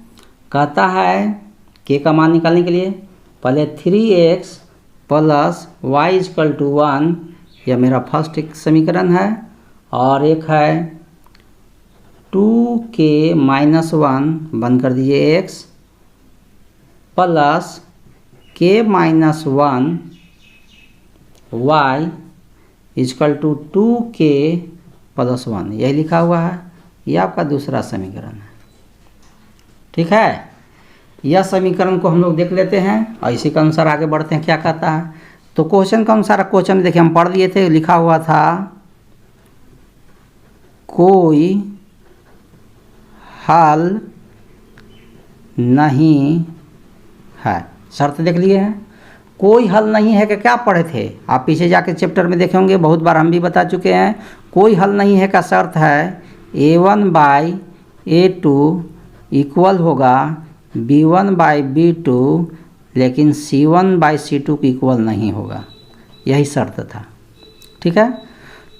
S1: कहता है के का मान निकालने के लिए पहले 3x plus Y equal to 1, यह मेरा फर्स्ट एक समीकरण है, और एक है 2k माइनस 1 बंद कर दीजिए x plus k minus 1 y equal to 2k plus 1, यही लिखा हुआ है। यह आपका दूसरा समीकरण है। ठीक है, यह समीकरण को हम लोग देख लेते हैं और इसी के अनुसार आगे बढ़ते हैं क्या कहता है। तो क्वेश्चन के अनुसार, क्वेश्चन देखिए हम पढ़ लिए थे, लिखा हुआ था कोई हल नहीं है। शर्त देख लिए हैं, कोई हल नहीं है कि क्या पढ़े थे आप, पीछे जाके चैप्टर में देखे होंगे, बहुत बार हम भी बता चुके हैं। कोई हल नहीं है का शर्त है a1 बाई a2 इक्वल होगा b1 बाई b2, लेकिन c1 बाई c2 को इक्वल नहीं होगा, यही शर्त था। ठीक है,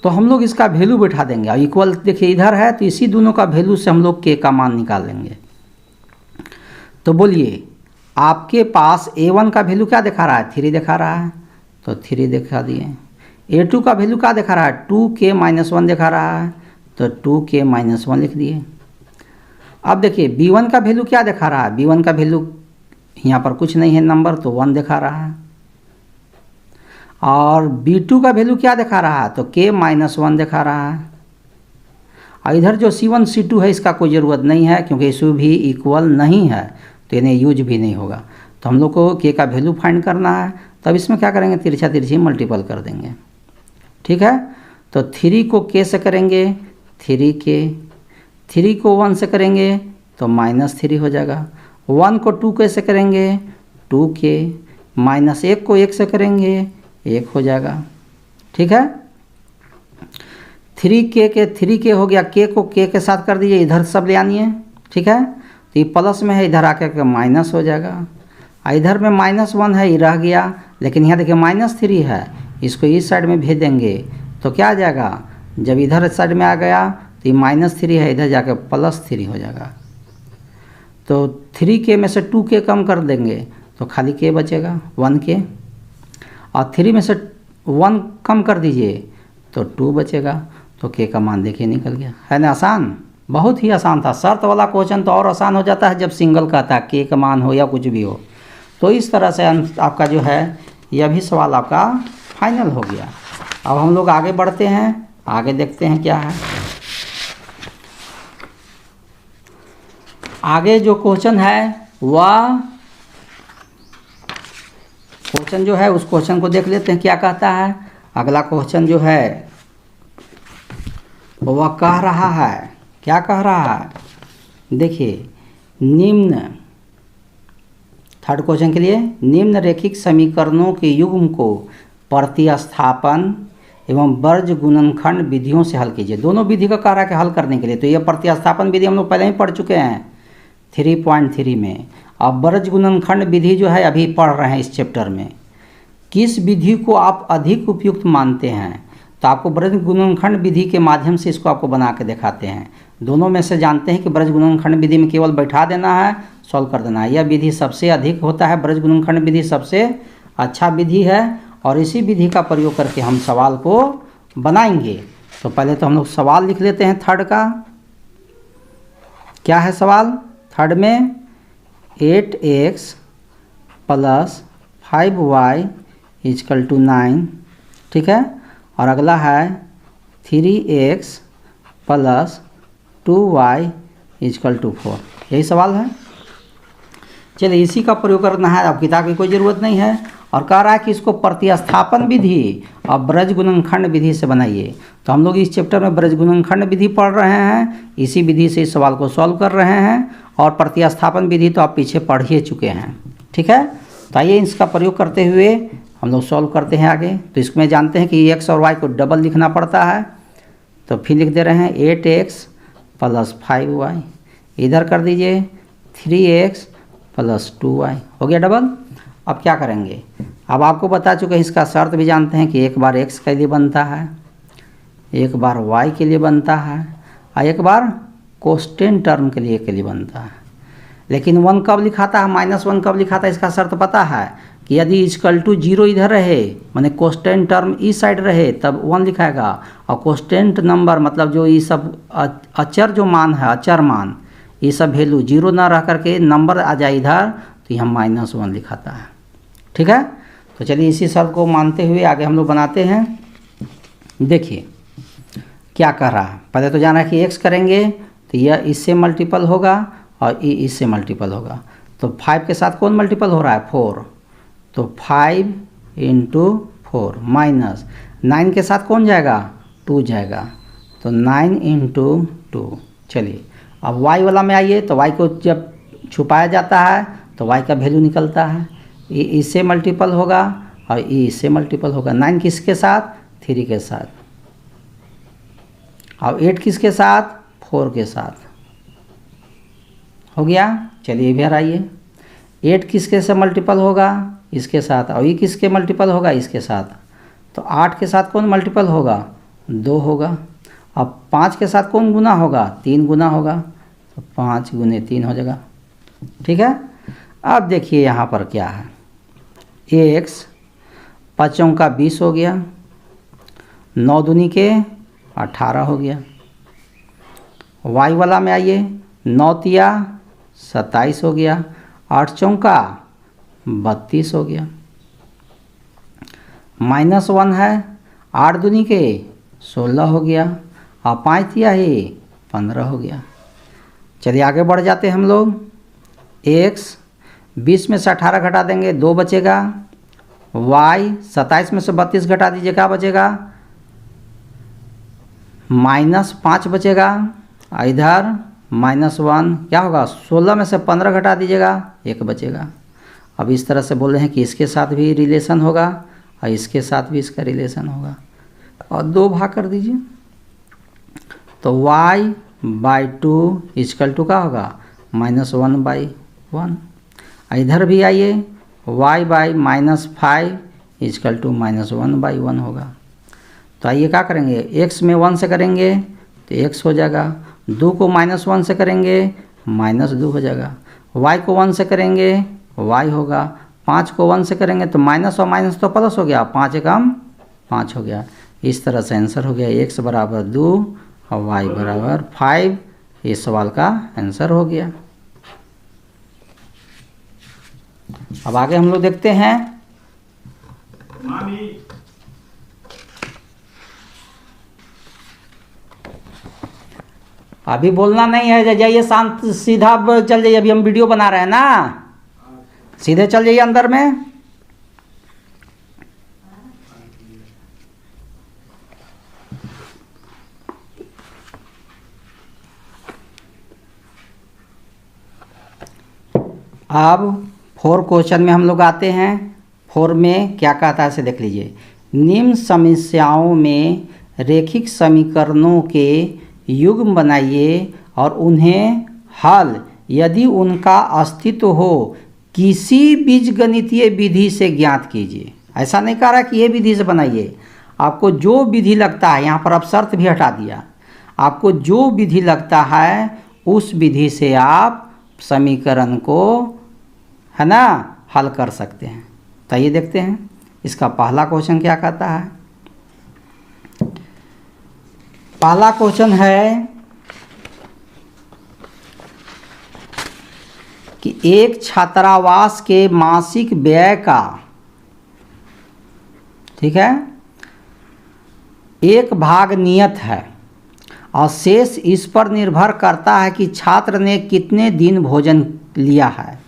S1: तो हम लोग इसका वैल्यू बैठा देंगे, और इक्वल देखिए इधर है, तो इसी दोनों का वैल्यू से हम लोग के का मान निकाल लेंगे। तो बोलिए आपके पास a1 का वैल्यू क्या दिखा रहा है, 3 दिखा रहा है, तो 3 दिखा दिए। A2 का वैल्यू क्या दिखा रहा है, 2k-1 दिखा रहा है, तो 2k-1 लिख दिए। अब देखिए B1 का वैल्यू क्या दिखा रहा है, B1 का वैल्यू यहाँ पर कुछ नहीं है नंबर, तो 1 दिखा रहा है। और B2 का वैल्यू क्या दिखा रहा है, तो k-1 दिखा रहा है। और इधर जो C1 C2 है इसका कोई ज़रूरत नहीं है, क्योंकि इसमें भी इक्वल नहीं है, तो इन्हें यूज भी नहीं होगा। तो हम लोग को k का वैल्यू फाइंड करना है, तब इसमें क्या करेंगे, तिरछा तिरछी मल्टीपल कर देंगे। ठीक है, तो 3 को k से करेंगे 3k, 3 को 1 से करेंगे तो -3 हो जाएगा, 1 को 2k से करेंगे 2k, -1 को 1 से करेंगे 1 हो जाएगा। ठीक है, 3k हो गया, k को k के साथ कर दीजिए, इधर सब ले आनिए। ठीक है, तो ये प्लस में है, इधर आकर के माइनस हो जाएगा। इधर में -1 है, ये रह गया, लेकिन यहाँ देखिए -3 है, इसको इस साइड में भेज देंगे तो क्या आ जाएगा, जब इधर साइड में आ गया तो ये -3 है, इधर जाकर +3 हो जाएगा। तो 3k में से 2k कम कर देंगे तो खाली k बचेगा 1k, और 3 में से 1 कम कर दीजिए तो 2 बचेगा। तो k का मान देखिए निकल गया, है ना आसान, बहुत ही आसान था। शर्त वाला क्वेश्चन तो और आसान हो जाता है जब सिंगल का था, k का मान हो या कुछ भी हो। तो इस तरह से आपका जो है यह भी सवाल आपका फाइनल हो गया। अब हम लोग आगे बढ़ते हैं, आगे देखते हैं क्या है। आगे जो क्वेश्चन है वह क्वेश्चन जो है उस क्वेश्चन को देख लेते हैं क्या कहता है। अगला क्वेश्चन जो है वह कह रहा है, क्या कह रहा है, देखिए निम्न, थर्ड क्वेश्चन के लिए, निम्न रैखिक समीकरणों के युग्म को प्रतिस्थापन एवं वर्ज गुणनखंड विधियों से हल कीजिए। दोनों विधि का कह रहा है कि हल करने के लिए, तो यह प्रतिस्थापन विधि हम लोग पहले ही पढ़ चुके हैं 3.3 में। अब वर्ज गुणनखंड विधि जो है अभी पढ़ रहे हैं इस चैप्टर में। किस विधि को आप अधिक उपयुक्त मानते हैं, तो आपको वर्ज गुणनखंड विधि के माध्यम से इसको आपको बना के दिखाते हैं। दोनों में से जानते हैं कि वर्ज गुणनखंड विधि में केवल बैठा देना है, सॉल्व कर देना है। यह विधि सबसे अधिक होता है, वर्ज गुणनखंड विधि सबसे अच्छा विधि है, और इसी विधि का प्रयोग करके हम सवाल को बनाएंगे। तो पहले तो हम लोग सवाल लिख लेते हैं थर्ड का। क्या है सवाल थर्ड में, 8x + 5y = 9। ठीक है, और अगला है 3x + 2y = 4। यही सवाल है। चलिए इसी का प्रयोग करना है, अब किताब की कोई ज़रूरत नहीं है। और कह रहा है कि इसको प्रतिस्थापन विधि और ब्रज गुणनखंड विधि से बनाइए। तो हम लोग इस चैप्टर में ब्रज गुणनखंड विधि पढ़ रहे हैं, इसी विधि से इस सवाल को सॉल्व कर रहे हैं, और प्रतिस्थापन विधि तो आप पीछे पढ़ ही चुके हैं। ठीक है, तो आइए इसका प्रयोग करते हुए हम लोग सॉल्व करते हैं आगे। तो इसमें जानते हैं कि x और y को डबल लिखना पड़ता है, तो फिर लिख दे रहे हैं 8x + 5y, इधर कर दीजिए 3x + 2y, हो गया डबल। अब क्या करेंगे, अब आपको बता चुके हैं, इसका शर्त भी जानते हैं कि एक बार x के लिए बनता है, एक बार y के लिए बनता है, और एक बार कोस्टेंट टर्म के लिए बनता है। लेकिन 1 कब लिखाता है, -1 कब लिखाता है, इसका शर्त पता है कि यदि =0 इधर रहे, माने कोस्टेंट टर्म इस साइड रहे, तब 1 लिखाएगा, और कोस्टेंट नंबर मतलब जो ये सब अचर जो मान है, अचर मान, ये सब वैल्यू 0 ना रह करके नंबर आ जाए इधर, तो यहाँ -1 लिखाता है। ठीक है, तो चलिए इसी शर्त को मानते हुए आगे हम लोग बनाते हैं। देखिए क्या कर रहा है, पहले तो जाना है कि x करेंगे तो यह इससे मल्टीपल होगा और ये इससे मल्टीपल होगा। तो 5 के साथ कौन मल्टीपल हो रहा है, 4, तो 5 × 4 माइनस 9 के साथ कौन जाएगा, 2 जाएगा, तो 9 × 2। चलिए अब y वाला में आइए, तो y को जब छुपाया जाता है तो y का वैल्यू निकलता है, ये इससे मल्टीपल होगा और ये इससे मल्टीपल होगा। 9 किसके साथ, 3 के साथ, और 8 किसके साथ, 4 के साथ, हो गया। चलिए इधर आइए, 8 किसके से मल्टीपल होगा, इसके साथ, और ये किसके मल्टीपल होगा, इसके साथ, तो 8 के साथ कौन मल्टीपल होगा, 2 होगा। अब 5 के साथ कौन गुना होगा, 3 गुना होगा, तो 5 × 3 हो जाएगा। ठीक है, अब देखिए यहाँ पर क्या है, x 5 का 20 हो गया, 9 दूनी के 18 हो गया। वाई वाला में आइए, 9 तिया 27 हो गया, 8 चौका 32 हो गया। -1 है, 8 दूनी के 16 हो गया और 5 तिया ही 15 हो गया। चलिए आगे बढ़ जाते हैं हम लोग। x 20 में से 18 घटा देंगे 2 बचेगा। y 27 में से 32 घटा दीजिए, क्या बचेगा? -5 बचेगा। इधर -1 क्या होगा? 16 में से 15 घटा दीजिएगा, 1 बचेगा। अब इस तरह से बोल रहे हैं कि इसके साथ भी रिलेशन होगा और इसके साथ भी इसका रिलेशन होगा और 2 भाग कर दीजिए। तो y/2 = क्या होगा? -1/1। इधर भी आइए, y/-5 = -1/1 होगा। तो आइए क्या करेंगे, x में 1 से करेंगे तो x हो जाएगा, 2 को -1 से करेंगे -2 हो जाएगा, y को 1 से करेंगे y होगा, 5 को 1 से करेंगे तो माइनस और माइनस तो प्लस हो गया, 5 एकम 5 हो गया। इस तरह से आंसर हो गया x = 2 और y = 5। इस सवाल का आंसर हो गया। अब आगे हम लोग देखते हैं। अभी बोलना नहीं है, जाइए शांत, सीधा चल जाइए। अभी हम वीडियो बना रहे हैं ना, सीधे चल जाइए अंदर में। अब 4 क्वेश्चन में हम लोग आते हैं। 4 में क्या कहता है इसे देख लीजिए। निम्न समस्याओं में रैखिक समीकरणों के युग्म बनाइए और उन्हें हल, यदि उनका अस्तित्व हो, किसी बीजगणितीय विधि से ज्ञात कीजिए। ऐसा नहीं कह रहा कि ये विधि से बनाइए, आपको जो विधि लगता है, यहाँ पर अब शर्त भी हटा दिया, आपको जो विधि लगता है उस विधि से आप समीकरण को, है ना, हल कर सकते हैं। तो ये देखते हैं इसका पहला क्वेश्चन क्या कहता है। पहला क्वेश्चन है कि एक छात्रावास के मासिक व्यय का, ठीक है, 1 भाग नियत है और शेष इस पर निर्भर करता है कि छात्र ने कितने दिन भोजन लिया है।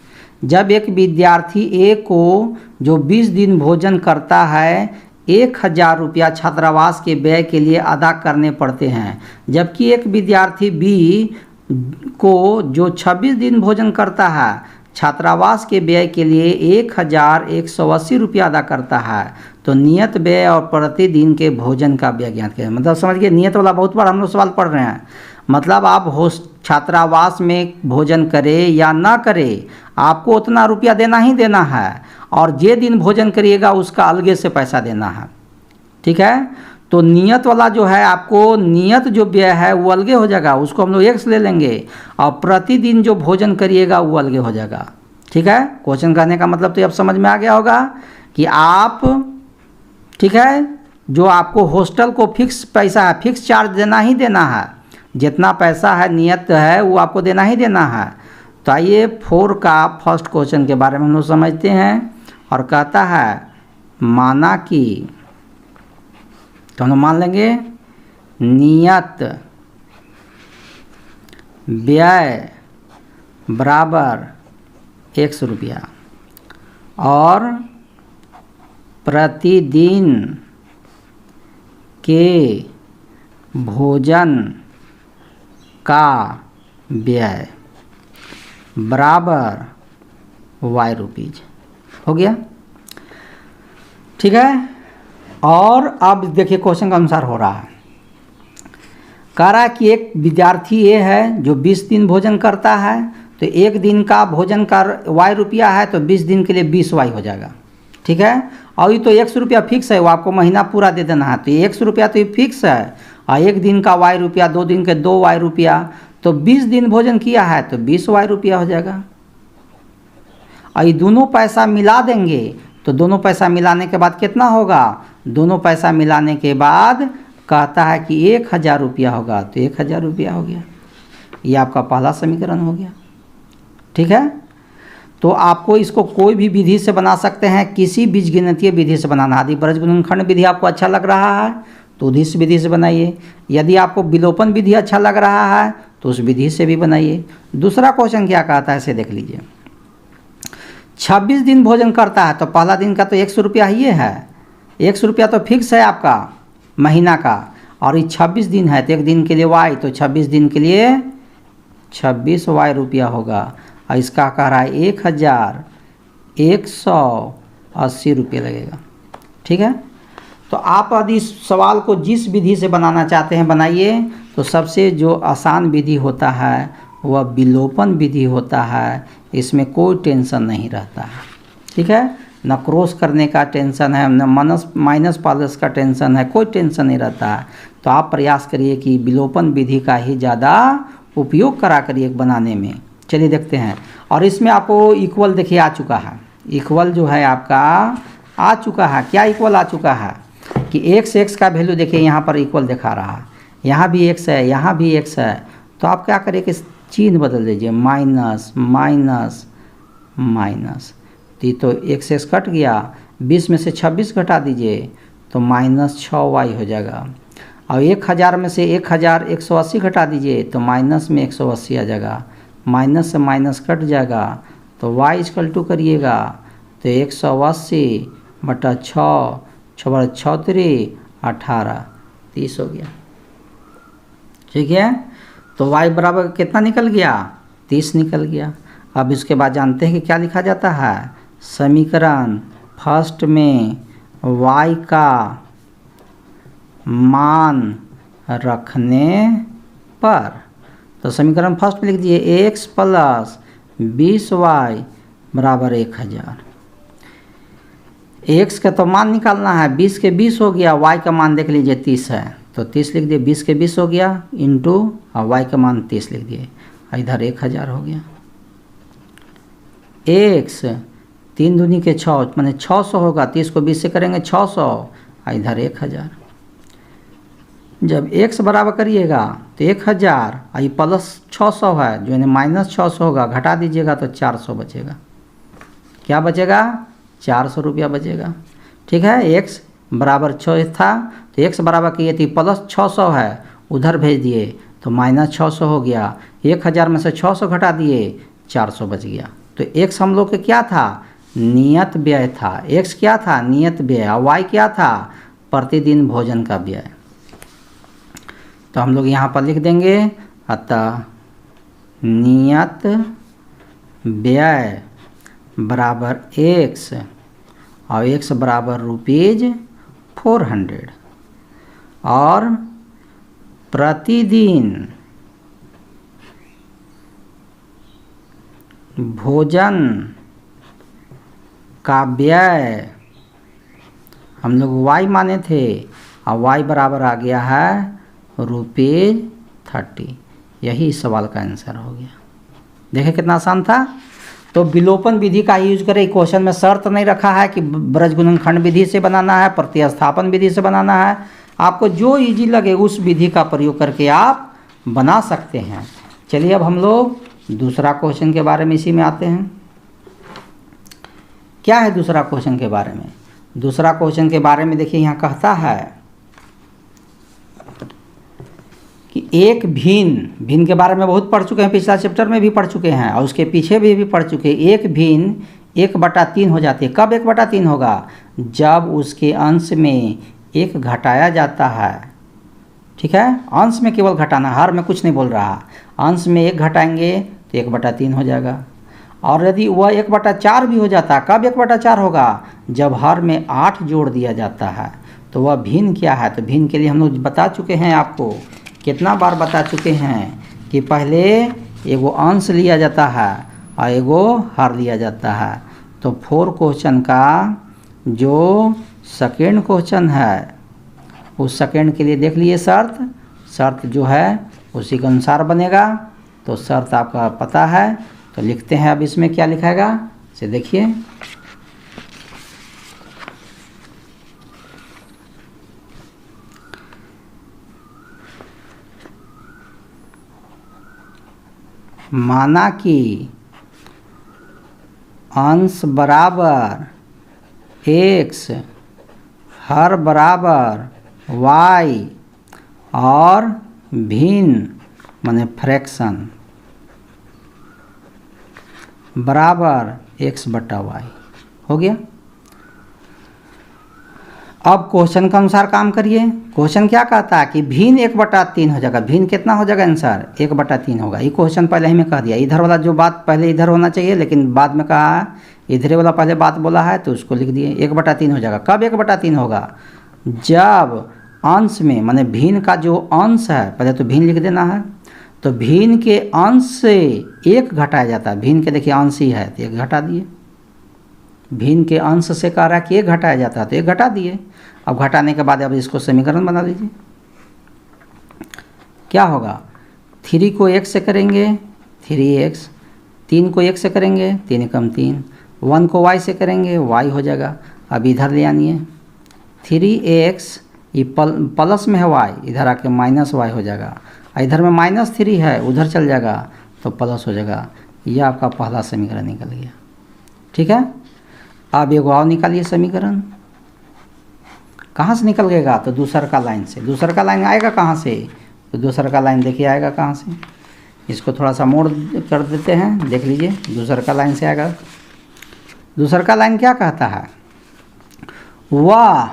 S1: जब एक विद्यार्थी ए को, जो 20 दिन भोजन करता है, 1000 रुपया छात्रावास के व्यय के लिए अदा करने पड़ते हैं, जबकि एक विद्यार्थी बी को, जो 26 दिन भोजन करता है, छात्रावास के व्यय के लिए 1180 रुपया अदा करता है, तो नियत व्यय और प्रतिदिन के भोजन का व्यय ज्ञात करें। मतलब समझ गए, नियत वाला बहुत बार हम लोग सवाल पढ़ रहे हैं। मतलब आप छात्रावास में भोजन करें या ना करें, आपको उतना रुपया देना ही देना है और जे दिन भोजन करिएगा उसका अलगे से पैसा देना है, ठीक है। तो नियत वाला जो है, आपको नियत जो व्यय है वो अलगे हो जाएगा, उसको हम लोग x ले लेंगे और प्रतिदिन जो भोजन करिएगा वो अलगे हो जाएगा, ठीक है। क्वेश्चन कहने का मतलब तो अब समझ में आ गया होगा कि आप, ठीक है, जो आपको हॉस्टल को फिक्स पैसा है, फिक्स चार्ज देना ही देना है, जितना पैसा है नियत है वो आपको देना ही देना है। तो आइए 4 का फर्स्ट क्वेश्चन के बारे में हम लोग समझते हैं। और कहता है माना कि, तो हम लोग मान लेंगे नियत व्यय बराबर 100 रुपया और प्रतिदिन के भोजन का व्यय बराबर y रुपीज हो गया, ठीक है। और अब देखिए क्वेश्चन का अनुसार हो रहा है, कह रहा है कि एक विद्यार्थी ये है जो 20 दिन भोजन करता है, तो एक दिन का भोजन का y रुपया है, तो 20 दिन के लिए 20y हो जाएगा, ठीक है। और ये तो 100 रुपया फिक्स है, वो आपको महीना पूरा दे देना है, तो 100 रुपया तो ये फिक्स है और एक दिन का y रुपया, 2 दिन के 2y रुपया, तो 20 दिन भोजन किया है तो 20y रुपया हो जाएगा। और ये दोनों पैसा मिला देंगे तो दोनों पैसा मिलाने के बाद कितना होगा, दोनों पैसा मिलाने के बाद कहता है कि 1000 रुपया होगा, तो 1000 रुपया हो गया। ये आपका पहला समीकरण हो गया। ठीक है, तो आपको इसको कोई भी विधि से बना सकते हैं, किसी बीजगणितीय विधि से बनाना। यदि ब्रज गुणनखंड विधि आपको अच्छा लग रहा है तो उस विधि से बनाइए, यदि आपको विलोपन विधि अच्छा लग रहा है तो उस विधि से भी बनाइए। दूसरा क्वेश्चन क्या कहता है इसे देख लीजिए। 26 दिन भोजन करता है तो पहला दिन का तो 100 रुपया ही है, 100 रुपया तो फिक्स है आपका महीना का, और ये 26 दिन है तो एक दिन के लिए वाई, तो 26 दिन के लिए 26 वाई रुपया होगा। और इसका कह रहा है 1180 रुपये लगेगा। ठीक है, तो आप यदि इस सवाल को जिस विधि से बनाना चाहते हैं बनाइए। तो सबसे जो आसान विधि होता है वह विलोपन विधि होता है, इसमें कोई टेंशन नहीं रहता है। ठीक है, न क्रॉस करने का टेंशन है, न माइनस प्लस का टेंशन है, कोई टेंशन नहीं रहता है। तो आप प्रयास करिए कि विलोपन विधि का ही ज़्यादा उपयोग करा करिए बनाने में। चलिए देखते हैं, और इसमें आपको इक्वल देखिए आ चुका है, इक्वल जो है आपका आ चुका है। क्या इक्वल आ चुका है कि x का वैल्यू देखिए यहाँ पर इक्वल दिखा रहा है, यहाँ भी x है, यहाँ भी x है। तो आप क्या करिए कि चिन्ह बदल दीजिए, माइनस माइनस माइनस, तो x कट गया, 20 में से 26 घटा दीजिए तो -6y हो जाएगा। और 1000 में से 1180 घटा दीजिए तो माइनस में 180 आ जाएगा, माइनस से माइनस कट जाएगा तो y इक्वल टू करिएगा तो 180 बटा 6, 6 6 3 18, 30 हो गया। ठीक है, तो y बराबर कितना निकल गया, 30 निकल गया। अब इसके बाद जानते हैं कि क्या लिखा जाता है, समीकरण फर्स्ट में y का मान रखने पर, तो समीकरण फर्स्ट में लिख दिए x प्लस 20y बराबर 1000। x का तो मान निकालना है, 20 के 20 हो गया, y का मान देख लीजिए 30 है तो 30 लिख दिए, 20 के 20 हो गया इंटू और y का मान 30 लिख दिए, इधर 1000 हो गया। x 3 दूनी के 6 माने 600 होगा, 30 को 20 से करेंगे 600, इधर 1000। जब x बराबर करिएगा तो 1000 और प्लस 600 है जो माइनस 600 होगा, घटा दीजिएगा तो 400 बचेगा। क्या बचेगा, 400 रुपया बचेगा। ठीक है, x बराबर 6 था तो x बराबर किए थे प्लस 600 है, उधर भेज दिए तो माइनस 600 हो गया, 1000 में से 600 घटा दिए 400 बच गया। तो x हम लोग के क्या था, नियत व्यय था। x क्या था, नियत व्यय, और y क्या था, प्रतिदिन भोजन का व्यय। तो हम लोग यहाँ पर लिख देंगे, अतः नियत व्यय बराबर x और x बराबर ₹400, और प्रतिदिन भोजन का व्यय हम लोग y माने थे और y बराबर आ गया है ₹30। यही इस सवाल का आंसर हो गया। देखें कितना आसान था। तो विलोपन विधि का यूज करें। क्वेश्चन में शर्त नहीं रखा है कि ब्रज गुणनखंड विधि से बनाना है, प्रतिस्थापन विधि से बनाना है। आपको जो इजी लगे उस विधि का प्रयोग करके आप बना सकते हैं। चलिए अब हम लोग दूसरा क्वेश्चन के बारे में इसी में आते हैं। क्या है दूसरा क्वेश्चन के बारे में, दूसरा क्वेश्चन के बारे में देखिए यहाँ कहता है कि एक भिन्न के बारे में बहुत पढ़ चुके हैं, पिछला चैप्टर में भी पढ़ चुके हैं और उसके पीछे भी पढ़ चुके हैं। एक भिन्न 1/3 हो जाती है। कब 1/3 होगा, जब उसके अंश में 1 घटाया जाता है। ठीक है, अंश में केवल घटाना, हर में कुछ नहीं बोल रहा। अंश में 1 घटाएंगे तो 1/3 हो जाएगा। और यदि वह 1/4 भी हो जाता है, कब 1/4 होगा, जब हर में 8 जोड़ दिया जाता है। तो वह भिन्न क्या है, तो भिन्न के लिए हम लोग बता चुके हैं, आपको कितना बार बता चुके हैं कि पहले एगो अंश लिया जाता है और एगो हर लिया जाता है। तो 4 क्वेश्चन का जो सेकेंड क्वेश्चन है उस सेकेंड के लिए देख लिए शर्त जो है उसी के अनुसार बनेगा। तो शर्त आपका पता है, तो लिखते हैं। अब इसमें क्या लिखाएगा इसे देखिए। माना कि अंश बराबर x हर बराबर y और भिन्न माने फ्रैक्शन बराबर x बटा y हो गया। अब क्वेश्चन के अनुसार काम करिए। क्वेश्चन क्या कहता है कि भिन्न 1/3 हो जाएगा। भिन्न कितना हो जाएगा आंसर 1/3 होगा। ये क्वेश्चन पहले ही मैं कह दिया। इधर वाला जो बात पहले इधर होना चाहिए, लेकिन बाद में कहा है इधर वाला पहले बात बोला है तो उसको लिख दिए। 1/3 हो जाएगा। कब 1/3 होगा? जब अंश में माने भिन्न का जो अंश है, पहले तो भिन्न लिख देना है, तो भिन्न के अंश से 1 घटाया जाता है। भिन्न के देखिए अंश ही है तो 1 घटा दिए। भिन्न के अंश से कह रहा है कि 1 घटाया जाता है तो 1 घटा दिए। अब घटाने के बाद अब इसको समीकरण बना लीजिए। क्या होगा? 3 को 1 से करेंगे 3x, 3 को 1 से करेंगे 3 कम 3, 1 को y से करेंगे y हो जाएगा। अब इधर ले आनिए 3x, ये प्लस में है y, इधर आके माइनस y हो जाएगा। इधर में -3 है, उधर चल जाएगा तो प्लस हो जाएगा। यह आपका पहला समीकरण निकल गया। ठीक है। अब एक और निकालिए समीकरण। कहाँ से निकल गएगा? तो दूसर का लाइन से। दूसर का लाइन आएगा कहाँ से? तो दूसर का लाइन देखिए आएगा कहाँ से। इसको थोड़ा सा मोड़ कर देते हैं, देख लीजिए। दूसर का लाइन से आएगा। दूसर का लाइन क्या कहता है? वाह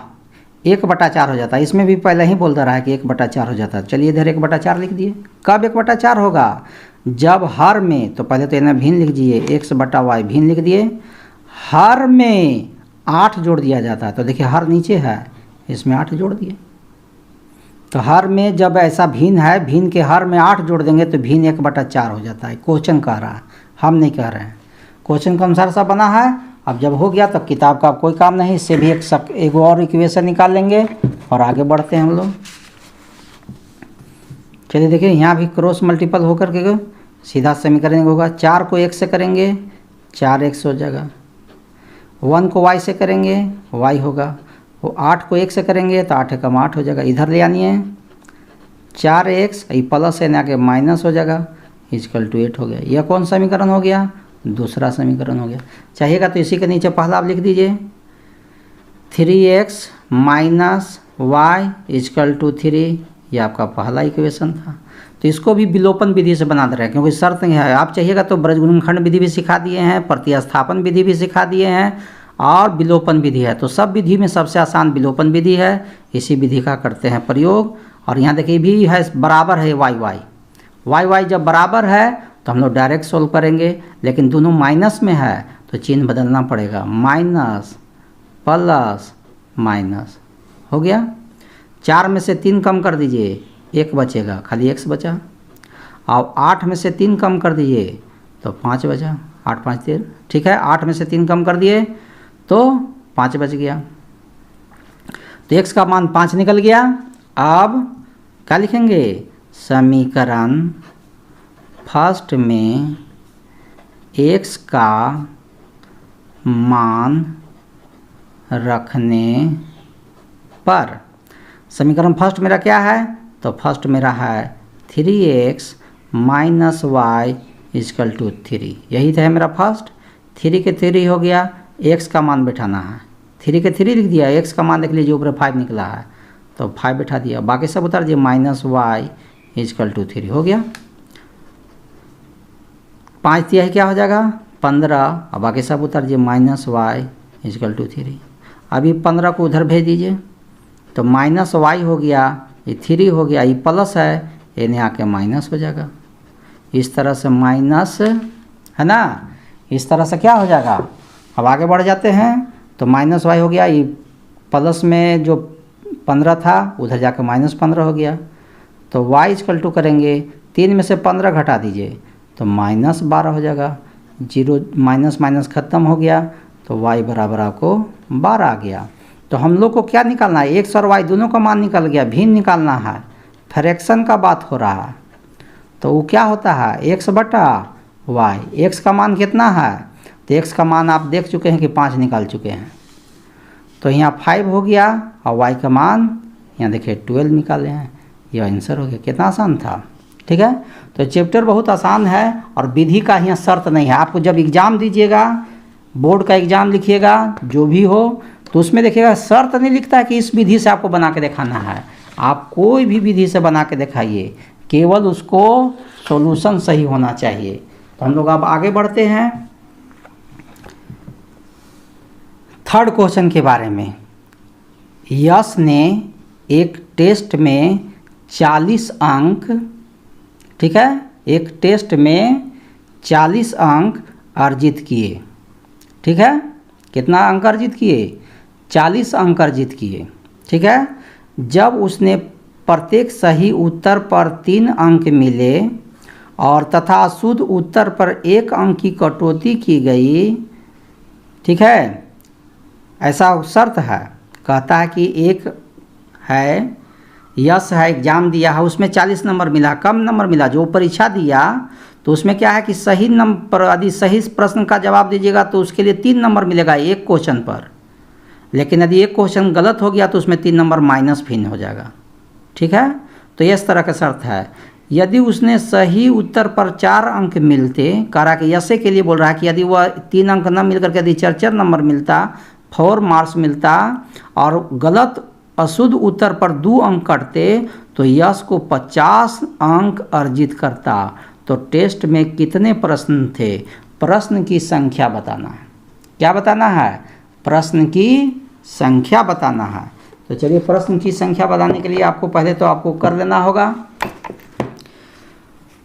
S1: 1/4 हो जाता है। इसमें भी पहले ही बोलता रहा है कि 1/4 हो जाता है। चलिए इधर 1/4 लिख दिए। कब 1/4 होगा? जब हर में, तो पहले तो इन्हें भिन्न लिख दिए, x/y भिन्न लिख दिए। हर में 8 जोड़ दिया जाता है। तो देखिए हर नीचे है, इसमें 8 जोड़ दिए। तो हर में जब ऐसा भिन्न है, भिन्न के हर में 8 जोड़ देंगे तो भिन्न 1/4 हो जाता है। क्वेश्चन कह रहा है, हम नहीं कह रहे हैं। क्वेश्चन के अनुसार सब बना है। अब जब हो गया तब किताब का कोई काम नहीं। इससे भी एक और इक्वेशन निकाल लेंगे और आगे बढ़ते हैं हम लोग। चलिए देखिए, यहाँ भी क्रॉस मल्टीपल होकर के सीधा समीकरण होगा। 4 को 1 से करेंगे 4x हो जाएगा। 1 को y से करेंगे y होगा। वो 8 को 1 से करेंगे तो 8 कम 8 हो जाएगा। इधर ले आनी है 4x, ये प्लस है ना के माइनस हो जाएगा, इक्वल टू 8 हो गया। यह कौन समीकरण हो गया? दूसरा समीकरण हो गया। चाहिएगा तो इसी के नीचे पहला आप लिख दीजिए 3x minus y equal to 3। यह आपका पहला इक्वेशन था। तो इसको भी विलोपन विधि से बना दे रहे हैं, क्योंकि शर्त है। आप चाहिएगा तो ब्रजगुणनखंड विधि भी सिखा दिए हैं, प्रतिस्थापन विधि भी सिखा दिए हैं और विलोपन विधि है। तो सब विधि में सबसे आसान विलोपन विधि है। इसी विधि का करते हैं प्रयोग। और यहाँ देखिए भी है बराबर है y जब बराबर है तो हम लोग डायरेक्ट सोल्व करेंगे, लेकिन दोनों माइनस में है तो चिन्ह बदलना पड़ेगा। माइनस प्लस माइनस हो गया। 4 में से 3 कम कर दीजिए, 1 बचेगा, खाली x बचा। और 8 में से 3 कम कर दीजिए तो 5 बचा। 8 5 13, ठीक है। 8 में से 3 कम कर दिए तो 5 बच गया। तो x का मान 5 निकल गया। अब क्या लिखेंगे? समीकरण फर्स्ट में x का मान रखने पर, समीकरण फर्स्ट मेरा क्या है? तो फर्स्ट मेरा है 3x minus y equal to 3। यही था मेरा फर्स्ट। 3 के 3 हो गया। x का मान बैठाना है। 3 के 3 लिख दिया। x का मान देख लीजिए ऊपर 5 निकला है तो 5 बैठा दिया। बाकी सब उतार दिए। माइनस y इक्वल टू 3 हो गया। 5 दिया है, क्या हो जाएगा? 15। और बाकी सब उतार दिए। Minus y equal to 3। अभी 15 को उधर भेज दीजिए तो माइनस y हो गया, ये 3 हो गया, ये प्लस है, इन्हें आके माइनस हो जाएगा। इस तरह से माइनस है ना, इस तरह से क्या हो जाएगा? अब आगे बढ़ जाते हैं तो माइनस y हो गया, ये प्लस में जो 15 था उधर जाकर माइनस 15 हो गया। तो y इक्वल टू करेंगे 3 में से 15 घटा दीजिए तो माइनस 12 हो जाएगा। 0 माइनस माइनस ख़त्म हो गया तो y बराबर आपको 12 आ गया। तो हम लोग को क्या निकालना है? x और y दोनों का मान निकल गया, भिन्न निकालना है। फ्रैक्शन का बात हो रहा है तो वो क्या होता है? x बटा y। x का मान कितना है? तो x का मान आप देख चुके हैं कि 5 निकाल चुके हैं। तो यहाँ 5 हो गया और y का मान यहाँ देखिए 12 निकाले हैं। यह आंसर हो गया। कितना आसान था। ठीक है। तो चैप्टर बहुत आसान है और विधि का यहाँ शर्त नहीं है। आपको जब एग्ज़ाम दीजिएगा, बोर्ड का एग्ज़ाम लिखिएगा जो भी हो, तो उसमें देखिएगा शर्त नहीं लिखता है कि इस विधि से आपको बना के दिखाना है। आप कोई भी विधि से बना के दिखाइए, केवल उसको सॉल्यूशन सही होना चाहिए। तो हम लोग अब आगे बढ़ते हैं थर्ड क्वेश्चन के बारे में। यश ने एक टेस्ट में 40 अंक, ठीक है, एक टेस्ट में 40 अंक अर्जित किए, ठीक है। कितना अंक अर्जित किए? 40 अंक अर्जित किए, ठीक है। जब उसने प्रत्येक सही उत्तर पर 3 अंक मिले और तथा शुद्ध उत्तर पर 1 अंक की कटौती की गई, ठीक है, ऐसा शर्त है। कहता है कि एक है, यश है, एग्ज़ाम दिया है, उसमें 40 नंबर मिला, कम नंबर मिला, जो परीक्षा दिया तो उसमें क्या है कि सही नंबर, यदि सही प्रश्न का जवाब दीजिएगा तो उसके लिए 3 नंबर मिलेगा एक क्वेश्चन पर, लेकिन यदि एक क्वेश्चन गलत हो गया तो उसमें 3 नंबर माइनस फिन हो जाएगा, ठीक है। तो इस तरह का शर्त है। यदि उसने सही उत्तर पर 4 अंक मिलते, कह रहा कि यशे के लिए बोल रहा है कि यदि वह 3 अंक न मिल करके यदि 4 नंबर मिलता, 4 मार्क्स मिलता और गलत अशुद्ध उत्तर पर 2 अंक कटते तो यश को 50 अंक अर्जित करता। तो टेस्ट में कितने प्रश्न थे? प्रश्न की संख्या बताना है। क्या बताना है? प्रश्न की संख्या बताना है। तो चलिए प्रश्न की संख्या बताने के लिए आपको पहले तो आपको कर लेना होगा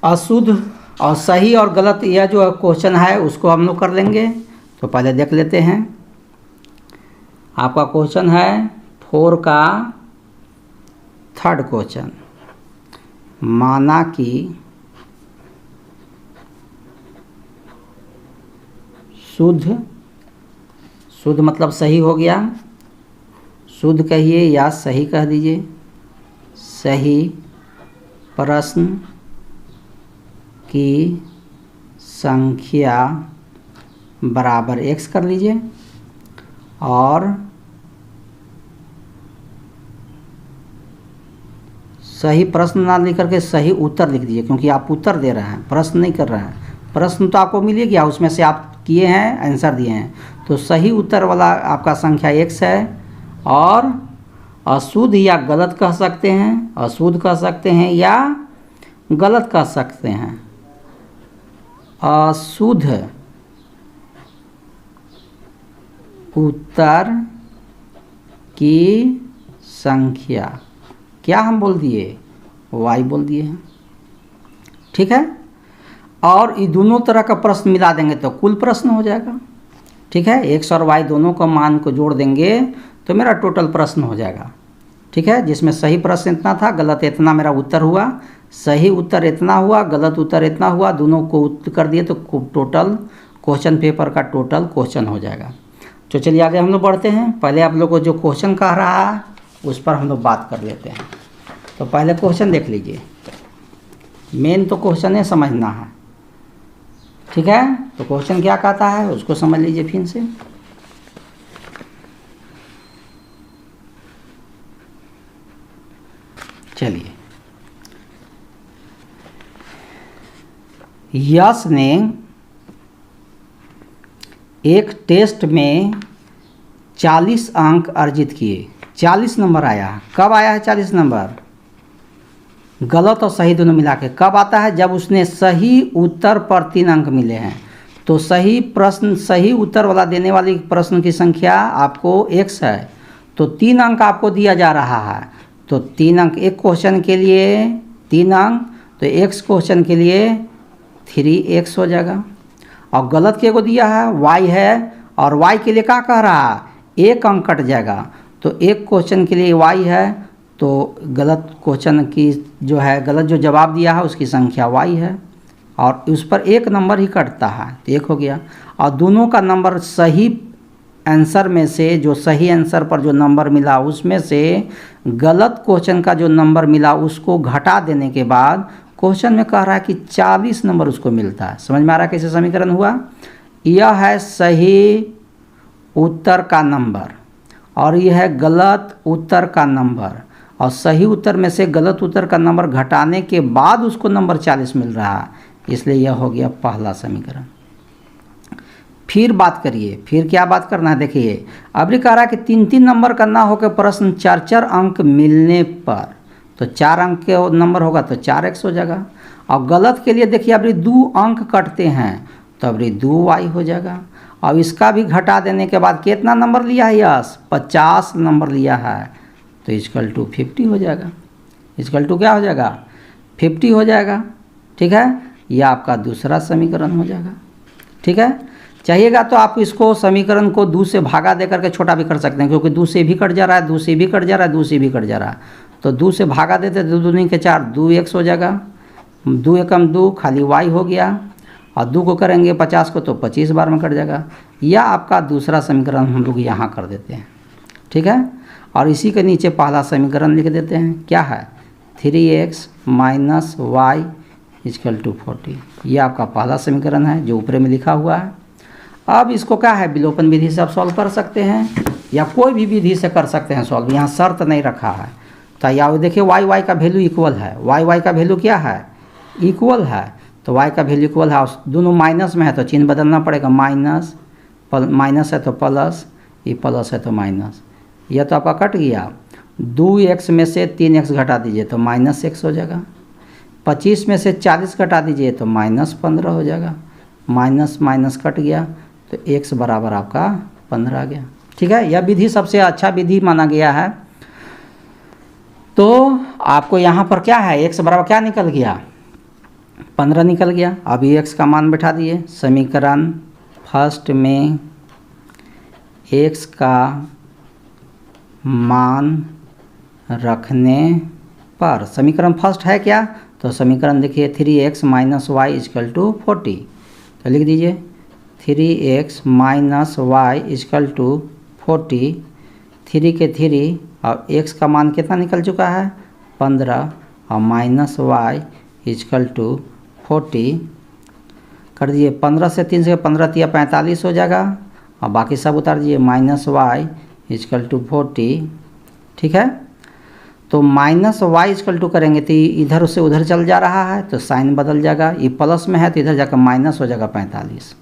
S1: अशुद्ध और सही और गलत, यह जो क्वेश्चन है उसको हम लोग कर लेंगे। तो पहले देख लेते हैं। आपका क्वेश्चन है 4 का थर्ड क्वेश्चन। माना कि शुद्ध, शुद्ध मतलब सही हो गया, शुद्ध कहिए या सही कह दीजिए, सही प्रश्न की संख्या बराबर x कर लीजिए और सही प्रश्न ना लिख करके सही उत्तर लिख दीजिए, क्योंकि आप उत्तर दे रहे हैं, प्रश्न नहीं कर रहे हैं। प्रश्न तो आपको मिल गया, उसमें से आप किए हैं, आंसर दिए हैं। तो सही उत्तर वाला आपका संख्या x है और अशुद्ध या गलत कह सकते हैं, अशुद्ध कह सकते हैं या गलत कह सकते हैं। अशुद्ध उत्तर की संख्या क्या हम बोल दिए? y बोल दिए हैं, ठीक है। और ये दोनों तरह का प्रश्न मिला देंगे तो कुल प्रश्न हो जाएगा, ठीक है। x और y दोनों का मान को जोड़ देंगे तो मेरा टोटल प्रश्न हो जाएगा, ठीक है। जिसमें सही प्रश्न इतना था, गलत इतना मेरा उत्तर हुआ, सही उत्तर इतना हुआ, गलत उत्तर इतना हुआ, दोनों को उत्तर कर दिए तो टोटल क्वेश्चन पेपर का टोटल क्वेश्चन हो जाएगा। तो चलिए आगे हम लोग बढ़ते हैं। पहले आप लोग को जो क्वेश्चन कह रहा है उस पर हम लोग बात कर लेते हैं। तो पहले क्वेश्चन देख लीजिए, मेन तो क्वेश्चन है समझना है, ठीक है। तो क्वेश्चन क्या कहता है उसको समझ लीजिए फिर से। चलिए, यश ने एक टेस्ट में 40 अंक अर्जित किए, 40 नंबर आया। कब आया है 40 नंबर? गलत और सही दोनों मिला के। कब आता है? जब उसने सही उत्तर पर 3 अंक मिले हैं। तो सही प्रश्न, सही उत्तर वाला देने वाली प्रश्न की संख्या आपको x है, तो 3 अंक आपको दिया जा रहा है। तो 3 अंक एक क्वेश्चन के लिए 3 अंक, तो x क्वेश्चन के लिए 3x हो जाएगा। और गलत के को दिया है y है, और y के लिए क्या कह रहा है? 1 अंक कट जाएगा। तो एक क्वेश्चन के लिए y है, तो गलत क्वेश्चन की जो है, गलत जो जवाब दिया है उसकी संख्या y है और उस पर 1 नंबर ही कटता है, तो 1 हो गया। और दोनों का नंबर सही आंसर में से, जो सही आंसर पर जो नंबर मिला उसमें से गलत क्वेश्चन का जो नंबर मिला उसको घटा देने के बाद क्वेश्चन में कह रहा है कि 40 नंबर उसको मिलता है। समझ में आ रहा है कैसे समीकरण हुआ? यह है सही उत्तर का नंबर और यह है गलत उत्तर का नंबर। और सही उत्तर में से गलत उत्तर का नंबर घटाने के बाद उसको नंबर 40 मिल रहा है, इसलिए यह हो गया पहला समीकरण। फिर बात करिए, फिर क्या बात करना है, देखिए अब कह रहा है कि 3-3 नंबर का ना होकर प्रश्न 4-4 अंक मिलने पर, तो 4 अंक के नंबर होगा तो 4x हो जाएगा। और गलत के लिए देखिए अब 2 अंक कटते हैं तो अब 2y हो जाएगा। अब इसका भी घटा देने के बाद कितना नंबर लिया है यस, 50 नंबर लिया है, तो इक्वल टू 50 हो जाएगा। इक्वल टू क्या हो जाएगा, 50 हो जाएगा। ठीक है, यह आपका दूसरा समीकरण हो जाएगा। ठीक है, चाहिएगा तो आप इसको समीकरण को 2 से भागा दे करके छोटा भी कर सकते हैं, क्योंकि 2 से भी कट जा रहा है, 2 से भी कट जा रहा है, 2 से भी कट जा रहा है, तो 2 से भागा देते 2 दूनी के 4, 2x हो जाएगा। 2 एकम 2 खाली y हो गया, और 2 को करेंगे 50 को तो 25 बार में कट जाएगा। यह आपका दूसरा समीकरण हम लोग यहाँ कर देते हैं। ठीक है, और इसी के नीचे पहला समीकरण लिख देते हैं, क्या है 3x minus Y equal to 40। ये आपका पहला समीकरण है जो ऊपर में लिखा हुआ है। अब इसको क्या है, विलोपन विधि से आप सॉल्व कर सकते हैं या कोई भी विधि से कर सकते हैं सॉल्व, यहाँ शर्त नहीं रखा है। तो या देखिए y का वैल्यू इक्वल है, y का वैल्यू क्या है, इक्वल है, तो y का वैल्यू इक्वल है, दोनों माइनस में है तो चिन्ह बदलना पड़ेगा, माइनस है तो प्लस, ये प्लस है तो माइनस, यह तो आपका कट गया। 2x में से 3x घटा दीजिए तो -x हो जाएगा। 25 में से 40 घटा दीजिए तो -15 हो जाएगा, माइनस माइनस कट गया तो x बराबर आपका 15 आ गया। ठीक है, यह विधि सबसे अच्छा विधि माना गया है। तो आपको यहाँ पर क्या है, x बराबर क्या निकल गया, 15 निकल गया। अभी x का मान बैठा दिए, समीकरण फर्स्ट में x का मान रखने पर, समीकरण फर्स्ट है क्या, तो समीकरण देखिए 3x minus Y equal to 40, तो लिख दीजिए 3x minus Y equal to 40, 3 के 3 और x का मान कितना निकल चुका है 15, और माइनस वाई इक्वल टू 40 कर दीजिए। 15 से 3 से 15 तिया 45 हो जाएगा, और बाकी सब उतार दीजिए, माइनस वाई इक्वल टू 40। ठीक है, तो माइनस वाई इक्वल टू करेंगे तो इधर से उधर चल जा रहा है तो साइन बदल जाएगा, ये प्लस में है तो इधर जाकर माइनस हो जाएगा 45।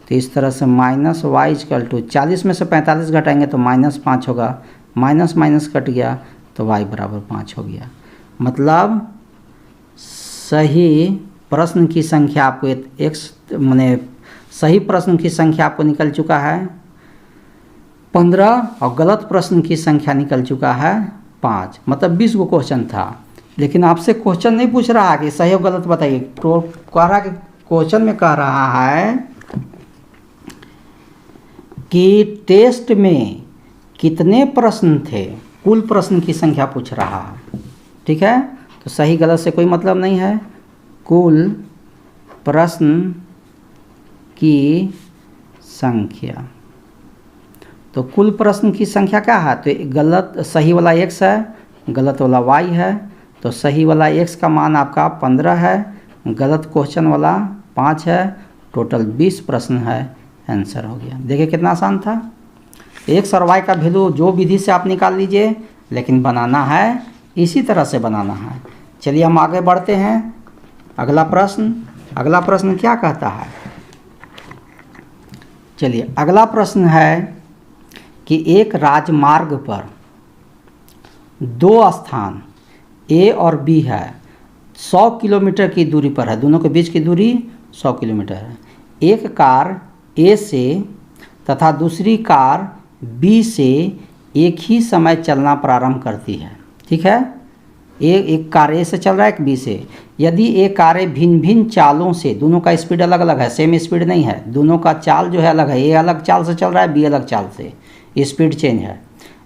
S1: तो इस तरह से माइनस वाई इक्वल टू 40 में से 45 घटाएंगे तो -5 होगा, माइनस माइनस कट गया तो y बराबर 5 हो गया। मतलब सही प्रश्न की संख्या आपको माने सही प्रश्न की संख्या आपको निकल चुका है 15, और गलत प्रश्न की संख्या निकल चुका है 5। मतलब 20 को क्वेश्चन था, लेकिन आपसे क्वेश्चन नहीं पूछ रहा कि सही और गलत बताइए, तो कह रहा कि क्वेश्चन में कह रहा है कि टेस्ट में कितने प्रश्न थे, कुल प्रश्न की संख्या पूछ रहा है। ठीक है, तो सही गलत से कोई मतलब नहीं है, कुल प्रश्न की संख्या, तो कुल प्रश्न की संख्या क्या है, तो गलत सही वाला x है, गलत वाला y है, तो सही वाला x का मान आपका 15 है, गलत क्वेश्चन वाला 5 है, टोटल 20 प्रश्न है, आंसर हो गया। देखिए कितना आसान था। x और y का वैल्यू जो विधि से आप निकाल लीजिए, लेकिन बनाना है इसी तरह से बनाना है। चलिए हम आगे बढ़ते हैं। अगला प्रश्न क्या कहता है, चलिए अगला प्रश्न है कि एक राजमार्ग पर 2 स्थान A और B है, 100 किलोमीटर की दूरी पर है, दोनों के बीच की दूरी 100 किलोमीटर है। एक कार A से तथा दूसरी कार B से एक ही समय चलना प्रारंभ करती है। ठीक है, एक कार A से चल रहा है, एक B से। यदि एक कारें भिन्न भिन्न चालों से, दोनों का स्पीड अलग अलग है, सेम स्पीड नहीं है, दोनों का चाल जो है अलग है, A अलग चाल से चल रहा है, B अलग चाल से, स्पीड चेंज है,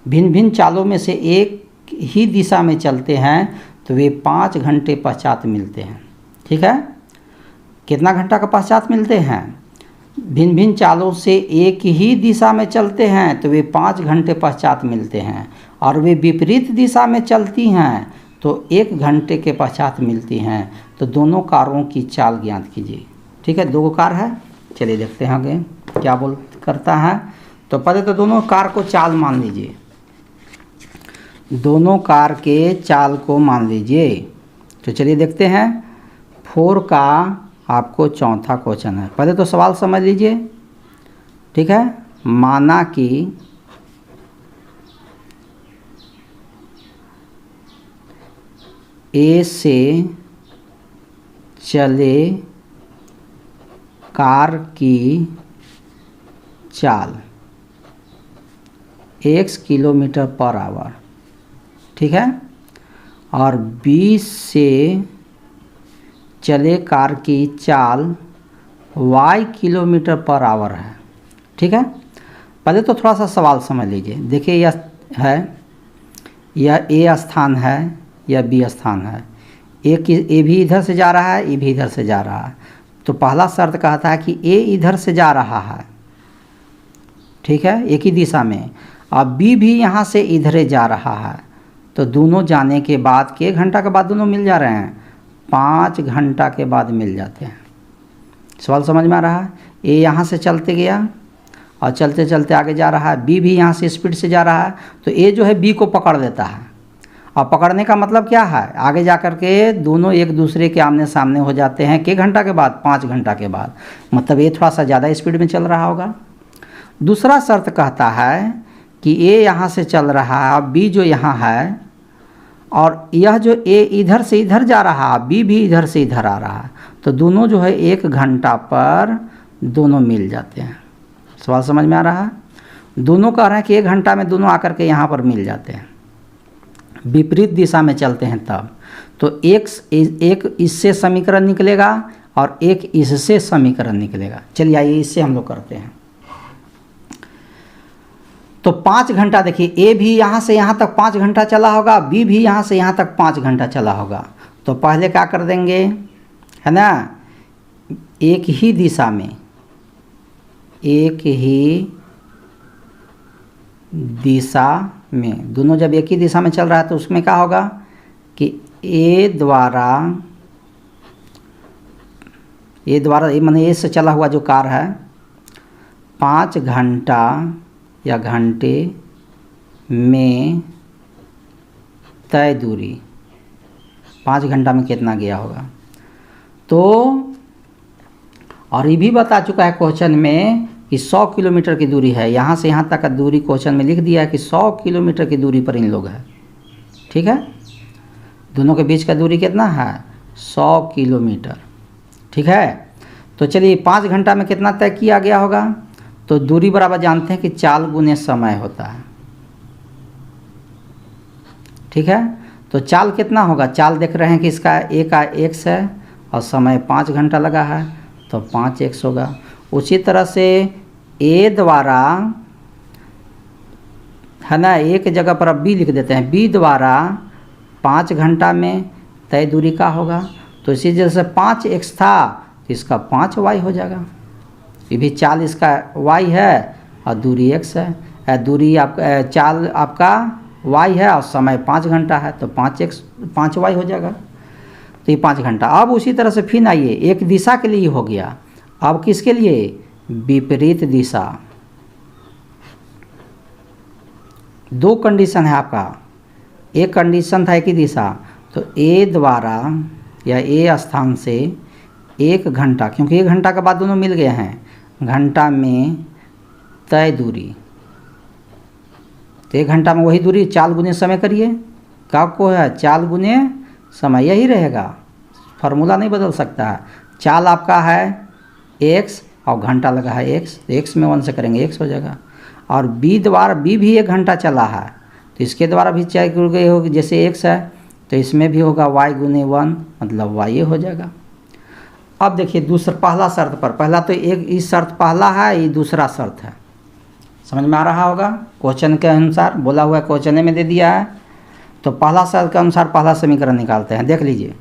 S1: भिन्न भिन्न चालों में से एक ही दिशा में चलते हैं तो वे 5 घंटे पश्चात मिलते हैं। ठीक है, कितना घंटा का पश्चात मिलते हैं, भिन्न भिन्न चालों से एक ही दिशा में चलते हैं तो वे 5 घंटे पश्चात मिलते हैं, और वे विपरीत दिशा में चलती हैं तो 1 घंटे के पश्चात मिलती हैं। तो दोनों कारों की चाल ज्ञात कीजिए। ठीक है, 2 कार है, चलिए देखते हैं आगे क्या करता है। तो पहले तो दोनों कार को चाल मान लीजिए। दोनों कार के चाल को मान लीजिए। तो चलिए देखते हैं 4 का आपको चौथा क्वेश्चन है। पहले तो सवाल समझ लीजिए, ठीक है। माना कि ए से चले कार की चाल x किलोमीटर पर आवर, ठीक है, और बी से चले कार की चाल y किलोमीटर पर आवर है, ठीक है। पहले तो थोड़ा सा सवाल समझ लीजिए। देखिए यह है, यह ए स्थान है, यह बी स्थान है। ए भी इधर से जा रहा है, ए भी इधर से जा रहा है। तो पहला शर्त कहता है कि ए इधर से जा रहा है, ठीक है, एक ही दिशा में, और बी भी यहाँ से इधरे जा रहा है। तो दोनों जाने के बाद के घंटा के बाद दोनों मिल जा रहे हैं, 5 घंटा के बाद मिल जाते हैं। सवाल समझ में आ रहा है। ए यहाँ से चलते गया और चलते चलते आगे जा रहा है, बी भी यहाँ से स्पीड से जा रहा है। तो ए जो है बी को पकड़ लेता है, और पकड़ने का मतलब क्या है, आगे जा कर के दोनों एक दूसरे के आमने सामने हो जाते हैं। कितने घंटा के बाद? 5 घंटा के बाद। मतलब ए थोड़ा सा ज़्यादा स्पीड में चल रहा होगा। दूसरा शर्त कहता है कि ए यहाँ से चल रहा है और बी जो यहाँ है, और यह जो ए इधर से इधर जा रहा है, बी भी इधर से इधर आ रहा है। तो दोनों जो है 1 घंटा पर दोनों मिल जाते हैं। सवाल समझ में आ रहा है। दोनों कह रहे हैं कि 1 घंटा में दोनों आकर के यहाँ पर मिल जाते हैं। विपरीत दिशा में चलते हैं तब तो एक इससे समीकरण निकलेगा और एक इससे समीकरण निकलेगा। चलिए आइए इससे हम लोग करते हैं। तो 5 घंटा, देखिए ए भी यहाँ से यहाँ तक 5 घंटा चला होगा, बी भी यहाँ से यहाँ तक 5 घंटा चला होगा। तो पहले क्या कर देंगे, है ना, एक ही दिशा में, एक ही दिशा में, दोनों जब एक ही दिशा में चल रहा है तो उसमें क्या होगा कि ए द्वारा माने ए से चला हुआ जो कार है 5 घंटा या घंटे में तय दूरी, 5 घंटा में कितना गया होगा। तो और ये भी बता चुका है क्वेश्चन में कि 100 किलोमीटर की दूरी है। यहाँ से यहाँ तक का दूरी क्वेश्चन में लिख दिया है कि 100 किलोमीटर की दूरी पर इन लोग है, ठीक है। दोनों के बीच का दूरी कितना है? 100 किलोमीटर, ठीक है। तो चलिए 5 घंटा में कितना तय किया गया होगा। तो दूरी बराबर जानते हैं कि चाल गुने समय होता है, ठीक है। तो चाल कितना होगा, चाल देख रहे हैं कि इसका ए का x है और समय 5 घंटा लगा है, तो 5x होगा। उसी तरह से ए द्वारा, है ना, एक जगह पर अब बी लिख देते हैं, बी द्वारा 5 घंटा में तय दूरी का होगा। तो इसी जैसे 5x था तो इसका 5y हो जाएगा। ये भी चाल इसका y है और दूरी x है। दूरी आपका चाल आपका y है और समय 5 घंटा है, तो 5y हो जाएगा। तो ये 5 घंटा। अब उसी तरह से फिर आइए, एक दिशा के लिए हो गया, अब किसके लिए? विपरीत दिशा। 2 कंडीशन है आपका। एक कंडीशन था एक ही दिशा, तो ए द्वारा या ए स्थान से 1 घंटा, क्योंकि 1 घंटा के बाद दोनों मिल गए हैं, घंटा में तय दूरी। तो 1 घंटा में वही दूरी, चाल गुने समय करिए, क्या को है, चाल गुने समय, यही रहेगा, फार्मूला नहीं बदल सकता है। चाल आपका है x और घंटा लगा है x, तो x में 1 से करेंगे x हो जाएगा। और b द्वारा, b भी 1 घंटा चला है, तो इसके द्वारा भी चाहे गई होगी, जैसे x है तो इसमें भी होगा y गुने 1, मतलब y हो जाएगा। अब देखिए दूसरा, पहला शर्त पर, पहला तो एक इस शर्त पहला है, ये दूसरा शर्त है, समझ में आ रहा होगा। क्वेश्चन के अनुसार बोला हुआ है, क्वेश्चन में दे दिया है। तो पहला शर्त के अनुसार पहला समीकरण निकालते हैं। देख लीजिए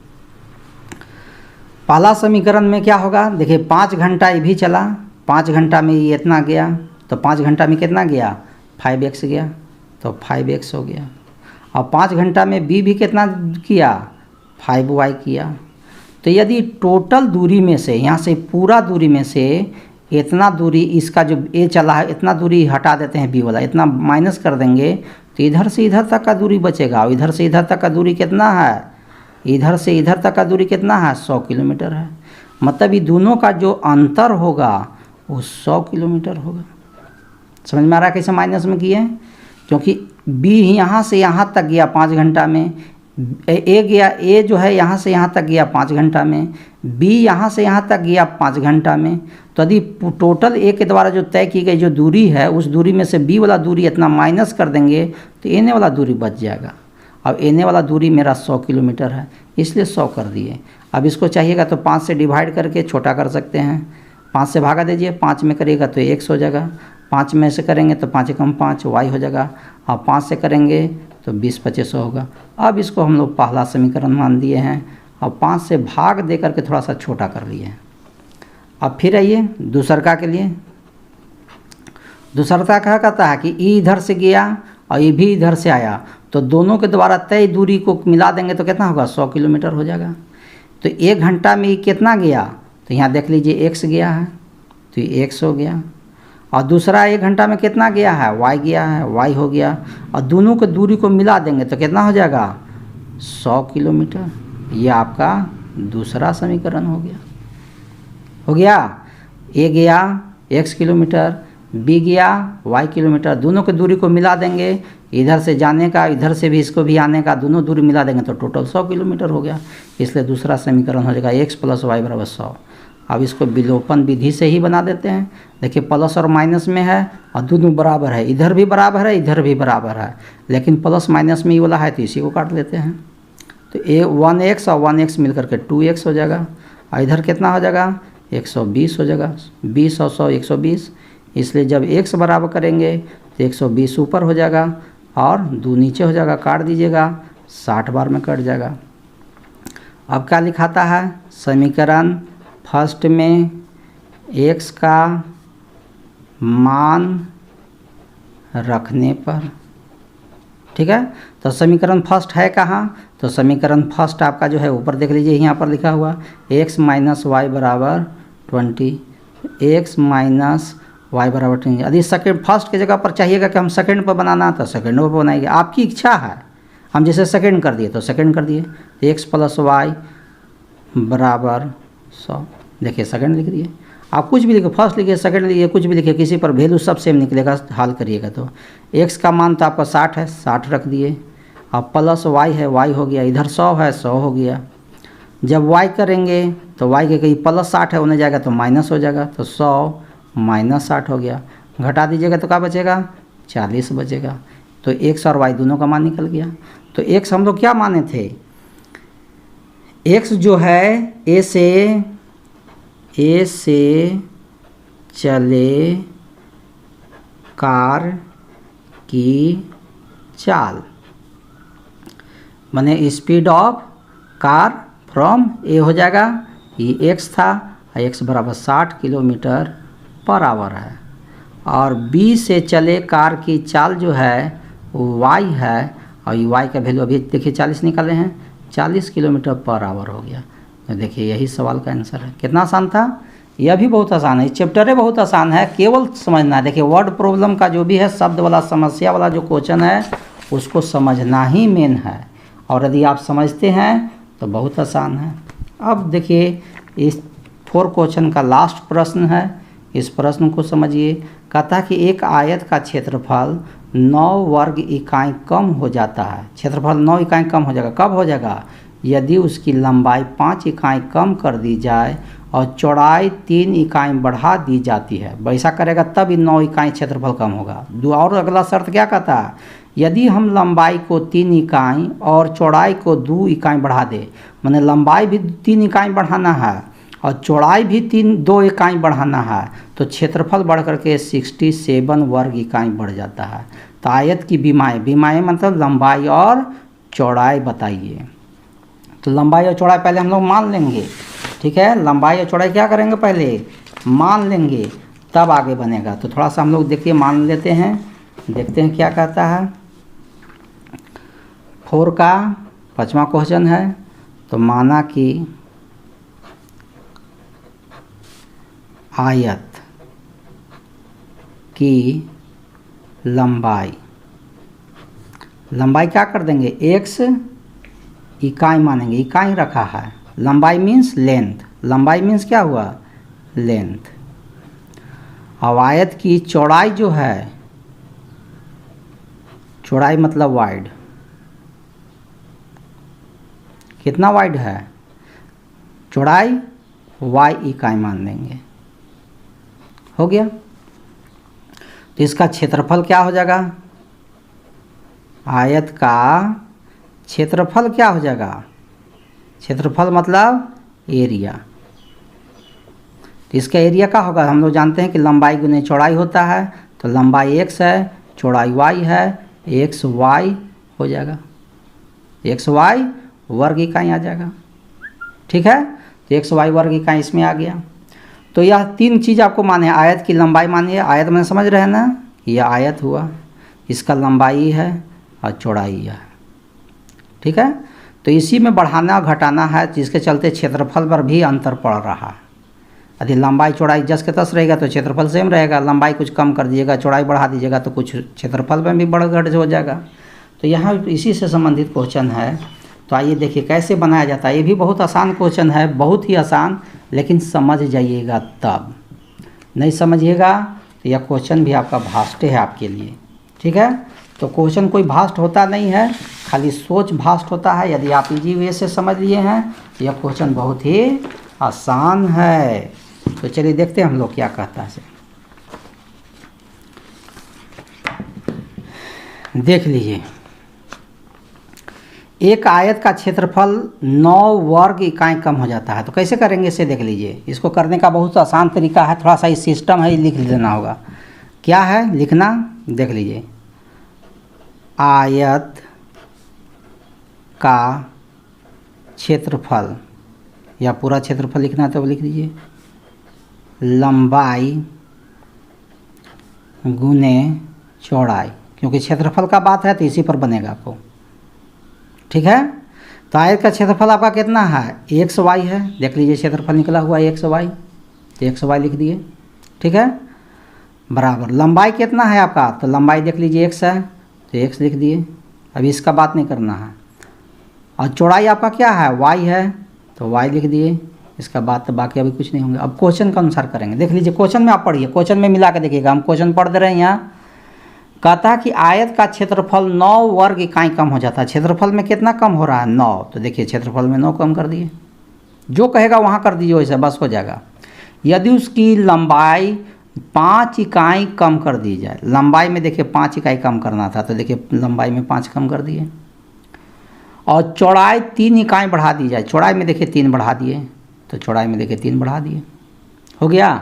S1: पहला समीकरण में क्या होगा। देखिए 5 घंटा ये भी चला, 5 घंटा में ये इतना गया, तो 5 घंटा में कितना गया, 5x गया, तो 5x हो गया। और 5 घंटा में b भी कितना किया, 5y किया। तो यदि टोटल दूरी में से, यहाँ से पूरा दूरी में से इतना दूरी, इसका जो a चला है इतना दूरी हटा देते हैं b वाला, इतना माइनस कर देंगे, तो इधर से इधर तक का दूरी बचेगा। और इधर से इधर तक का दूरी कितना है, इधर से इधर तक का दूरी कितना है, 100 किलोमीटर है। मतलब ये दोनों का जो अंतर होगा वो 100 किलोमीटर होगा। समझ में आ रहा है कैसे माइनस में किए हैं? क्योंकि बी यहाँ से यहाँ तक गया 5 घंटा में, ए गया, ए जो है यहाँ से यहाँ तक गया 5 घंटा में, बी यहाँ से यहाँ तक गया 5 घंटा में। तो यदि टोटल ए के द्वारा जो तय की गई जो दूरी है उस दूरी में से बी वाला दूरी इतना माइनस कर देंगे तो एने वाला दूरी बच जाएगा। अब एने वाला दूरी मेरा 100 किलोमीटर है, इसलिए 100 कर दिए। अब इसको चाहिएगा तो 5 से डिवाइड करके छोटा कर सकते हैं। 5 से भागा दीजिए, 5 में करिएगा तो x हो जाएगा, 5 में से करेंगे तो 5 कम 5 y हो जाएगा, और 5 से करेंगे तो 20 25 होगा। अब इसको हम लोग पहला समीकरण मान दिए हैं और 5 से भाग दे करके थोड़ा सा छोटा कर लिए हैं। अब फिर आइए दूसरका के लिए। दूसरका क्या कहता है कि ई इधर से गया और ये भी इधर से आया, तो दोनों के द्वारा तय दूरी को मिला देंगे तो कितना होगा, 100 किलोमीटर हो जाएगा। तो 1 घंटा में ये कितना गया, तो यहाँ देख लीजिए x गया है तो ये x हो गया, और दूसरा 1 घंटा में कितना गया है, y गया है, y हो गया, और दोनों के दूरी को मिला देंगे तो कितना हो जाएगा, 100 किलोमीटर। ये आपका दूसरा समीकरण हो गया। a गया x किलोमीटर, b गया y किलोमीटर, दोनों के दूरी को मिला देंगे, इधर से जाने का इधर से भी इसको भी आने का, दोनों दूरी मिला देंगे तो टोटल 100 किलोमीटर हो गया। इसलिए दूसरा समीकरण हो जाएगा x + y = 100। अब इसको विलोपन विधि से ही बना देते हैं। देखिए प्लस और माइनस में है और दोनों बराबर है, इधर भी बराबर है इधर भी बराबर है, लेकिन प्लस माइनस में ही वाला है तो इसी को काट लेते हैं। तो 1x और 1x मिल करके 2x हो जाएगा, और इधर कितना हो जाएगा, 120 हो जाएगा। 20 और 100 120, इसलिए जब x बराबर करेंगे तो 120 ऊपर हो जाएगा और 2 नीचे हो जाएगा, काट दीजिएगा, 60 बार में कट जाएगा। अब क्या लिखाता है, समीकरण फर्स्ट में x का मान रखने पर, ठीक है। तो समीकरण फर्स्ट है कहाँ, तो समीकरण फर्स्ट आपका जो है ऊपर देख लीजिए, यहाँ पर लिखा हुआ x - y = 20, x - y = 20। यदि सेकेंड फर्स्ट की जगह पर चाहिएगा कि हम सेकेंड पर बनाना तो सेकेंड पर बनाएंगे, आपकी इच्छा है। हम जैसे सेकेंड कर दिए तो सेकेंड कर दिए, x + y = 100। देखिए सेकेंड लिख दिए, आप कुछ भी लिखिए, फर्स्ट लिखिए सेकेंड लिखिए, कुछ भी लिखिए, किसी पर वैल्यू सब सेम निकलेगा हल करिएगा। तो x का मान तो आपका 60 है, 60 रख दिए, और प्लस y है, y हो गया, इधर 100 है, 100 हो गया। जब y करेंगे तो y के कहीं प्लस 60 है होने जाएगा तो माइनस हो जाएगा, तो 100 - 60 हो गया, घटा दीजिएगा तो क्या बचेगा, 40 बचेगा। तो x और y दोनों का मान निकल गया। तो x हम लोग क्या माने थे, x जो है ए से चले कार की चाल, माने स्पीड ऑफ कार फ्रॉम ए हो जाएगा, ये x था, x = 60 किलोमीटर/आवर है, और b से चले कार की चाल जो है वो y है, और ये y का वैल्यू अभी देखिए 40 निकाले हैं, 40 किलोमीटर/आवर हो गया। तो देखिए यही सवाल का आंसर है। कितना आसान था, यह भी बहुत आसान है, चैप्टर बहुत आसान है, केवल समझना है। देखिए वर्ड प्रॉब्लम का जो भी है, शब्द वाला समस्या वाला जो क्वेश्चन है उसको समझना ही मेन है, और यदि आप समझते हैं तो बहुत आसान है। अब देखिए इस 4 क्वेश्चन का लास्ट प्रश्न है, इस प्रश्न को समझिए। कहता है कि एक आयत का क्षेत्रफल 9 वर्ग इकाई कम हो जाता है, क्षेत्रफल 9 इकाई कम हो जाएगा। कब हो जाएगा, यदि उसकी लंबाई 5 इकाई कम कर दी जाए और चौड़ाई 3 इकाई बढ़ा दी जाती है। वैसा करेगा तब ही 9 इकाई क्षेत्रफल कम होगा। और अगला शर्त क्या कहता है, यदि हम लंबाई को 3 इकाई और चौड़ाई को 2 इकाई बढ़ा दे, माने लंबाई भी 3 इकाई बढ़ाना है और चौड़ाई भी 2 इकाई बढ़ाना है, तो क्षेत्रफल बढ़ करके 67 वर्ग इकाई बढ़ जाता है। तो आयत की विमाएँ मतलब लंबाई और चौड़ाई बताइए। तो लंबाई और चौड़ाई पहले हम लोग मान लेंगे, ठीक है। लंबाई और चौड़ाई क्या करेंगे, पहले मान लेंगे तब आगे बनेगा। तो थोड़ा सा हम लोग देखिए मान लेते हैं, देखते हैं क्या कहता है। 4 का 5वां क्वेश्चन है। तो माना कि आयत की लंबाई लंबाई क्या कर देंगे, एक्स इकाई मानेंगे, इकाई रखा है। लंबाई मीन्स लेंथ, लंबाई मीन्स क्या हुआ, लेंथ। अब आयत की चौड़ाई जो है, चौड़ाई मतलब वाइड, कितना वाइड है, चौड़ाई वाई इकाई मान देंगे, हो गया। तो इसका क्षेत्रफल क्या हो जाएगा, आयत का क्षेत्रफल क्या हो जाएगा, क्षेत्रफल मतलब एरिया। तो इसका एरिया क्या होगा, हम लोग जानते हैं कि लंबाई गुने चौड़ाई होता है, तो लंबाई x है, चौड़ाई y है, एक्स वाई हो जाएगा, एक्स वाई वर्ग इकाई आ जाएगा, ठीक है। तो एक्स वाई वर्ग इकाई इसमें आ गया। तो यह तीन चीज़ आपको माने, आयत की लंबाई मानिए, आयत में समझ रहे हैं ना, यह आयत हुआ, इसका लंबाई है और चौड़ाई है, ठीक है। तो इसी में बढ़ाना घटाना है, जिसके चलते क्षेत्रफल पर भी अंतर पड़ रहा है। यदि लंबाई चौड़ाई जस के तस रहेगा तो क्षेत्रफल सेम रहेगा, लंबाई कुछ कम कर दीजिएगा, चौड़ाई बढ़ा दीजिएगा तो कुछ क्षेत्रफल में भी बढ़ घट हो जाएगा। तो यहाँ इसी से संबंधित क्वेश्चन है। तो आइए देखिए कैसे बनाया जाता है। ये भी बहुत आसान क्वेश्चन है, बहुत ही आसान, लेकिन समझ जाइएगा तब, नहीं समझिएगा तो यह क्वेश्चन भी आपका भास्ट है आपके लिए, ठीक है। तो क्वेश्चन कोई भास्ट होता नहीं है, खाली सोच भास्ट होता है। यदि आप इजी वे से समझ लिए हैं तो यह क्वेश्चन बहुत ही आसान है। तो चलिए देखते हैं हम लोग क्या कहता है। देख लीजिए, एक आयत का क्षेत्रफल 9 वर्ग इकाई कम हो जाता है। तो कैसे करेंगे इसे देख लीजिए। इसको करने का बहुत आसान तरीका है, थोड़ा सा इस सिस्टम है, लिख लेना होगा। क्या है लिखना, देख लीजिए, आयत का क्षेत्रफल, या पूरा क्षेत्रफल लिखना है तो लिख दीजिए, लंबाई गुने चौड़ाई, क्योंकि क्षेत्रफल का बात है तो इसी पर बनेगा आपको, ठीक है। तो आयत का क्षेत्रफल आपका कितना है, एक्स वाई है, देख लीजिए क्षेत्रफल निकला हुआ है एक्स वाई, तो एक्स वाई लिख दिए, ठीक है, बराबर। लंबाई कितना है आपका, तो लंबाई देख लीजिए एक्स है, तो एक्स लिख दिए, अभी इसका बात नहीं करना है। और चौड़ाई आपका क्या है, वाई है, तो वाई लिख दिए, इसका बात तो बाकी अभी कुछ नहीं होंगे। अब क्वेश्चन के अनुसार करेंगे, देख लीजिए क्वेश्चन में आप पढ़िए, क्वेश्चन में मिला के देखिएगा, हम क्वेश्चन पढ़ दे रहे हैं। यहाँ कहता है कि आयत का क्षेत्रफल 9 वर्ग इकाई कम हो जाता है। क्षेत्रफल में कितना कम हो रहा है, 9, तो देखिए क्षेत्रफल में 9 कम कर दिए, जो कहेगा वहाँ कर दीजिए, वैसे बस हो जाएगा। यदि उसकी लंबाई 5 इकाई कम कर दी जाए, लंबाई में देखिए 5 इकाई कम करना था, तो देखिए लंबाई में 5 कम कर दिए। और चौड़ाई 3 इकाई बढ़ा दी जाए, चौड़ाई में देखिए 3 बढ़ा दिए, तो चौड़ाई में देखिए 3 बढ़ा दिए, हो गया।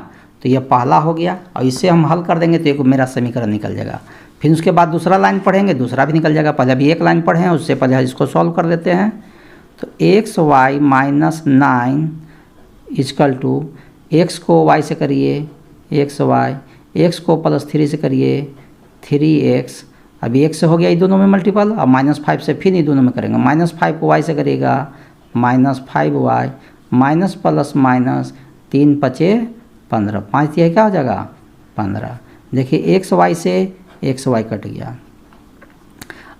S1: तो यह पहला हो गया, और इससे हम हल कर देंगे तो एक मेरा समीकरण निकल जाएगा। फिर उसके बाद दूसरा लाइन पढ़ेंगे, दूसरा भी निकल जाएगा। पहले अभी एक लाइन पढ़े हैं, उससे पहले इसको सॉल्व कर देते हैं। तो x y minus 9 equal to, x को वाई से करिए एक्स वाई, एक्स को प्लस 3 से करिए 3x, अभी एक्स से हो गया ये दोनों में मल्टीपल, अब -5 से फिर ये दोनों में करेंगे, -5 को y से करिएगा -5y माइनस प्लस माइनस 3 पचे 15, 5 दिया क्या हो जाएगा 15। देखिए एक्स वाई से एक्स वाई कट गया।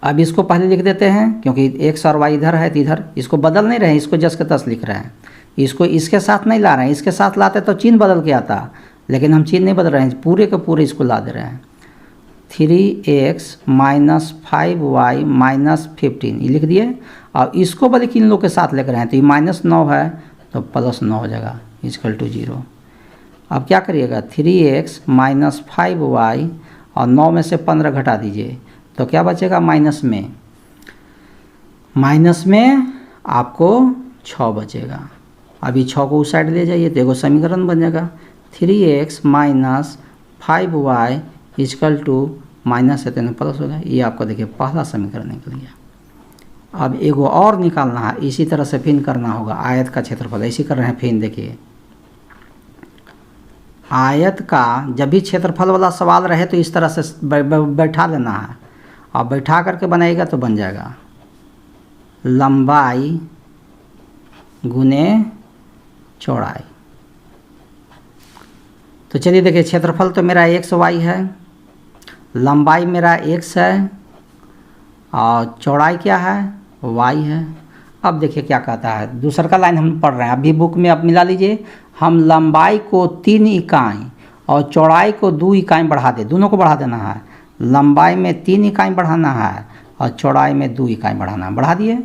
S1: अब इसको पहले लिख देते हैं, क्योंकि एक्स और वाई इधर है तो इधर, इसको बदल नहीं रहे हैं, इसको जस के तस लिख रहे हैं। इसको इसके साथ नहीं ला रहे हैं, इसके साथ लाते तो चिन्ह बदल के आता, लेकिन हम चिन्ह नहीं बदल रहे हैं, पूरे के पूरे इसको ला दे रहे हैं। 3x माइनस 5y माइनस 15 ये लिख दिए, और इसको बल्कि इन लोग के साथ लिख रहे हैं, तो ये -9 है तो +9 हो जाएगा इक्वल टू 0। अब क्या करिएगा 3x माइनस 5y और 9 में से 15 घटा दीजिए, तो क्या बचेगा माइनस में आपको 6 बचेगा। अभी 6 को उस साइड ले जाइए तो एगो समीकरण बन जाएगा 3x minus 5y equal to minus है तो प्लस होगा। ये आपको देखिए पहला समीकरण निकल गया। अब एगो और निकालना है, इसी तरह से फिर करना होगा। आयत का क्षेत्रफल ऐसे कर रहे हैं, फिर देखिए आयत का जब भी क्षेत्रफल वाला सवाल रहे तो इस तरह से बैठा लेना है, और बैठा करके बनाएगा तो बन जाएगा लंबाई गुने चौड़ाई। तो चलिए देखिए क्षेत्रफल तो मेरा x y है, लंबाई मेरा x है, और चौड़ाई क्या है, y है। अब देखिए क्या कहता है, दूसरा का लाइन हम पढ़ रहे हैं अभी बुक में। अब मिला लीजिए, हम लंबाई को 3 इकाई और चौड़ाई को 2 इकाई बढ़ा दे, दोनों को बढ़ा देना है। लंबाई में 3 इकाई बढ़ाना है और चौड़ाई में 2 इकाई बढ़ाना है। बढ़ा दिए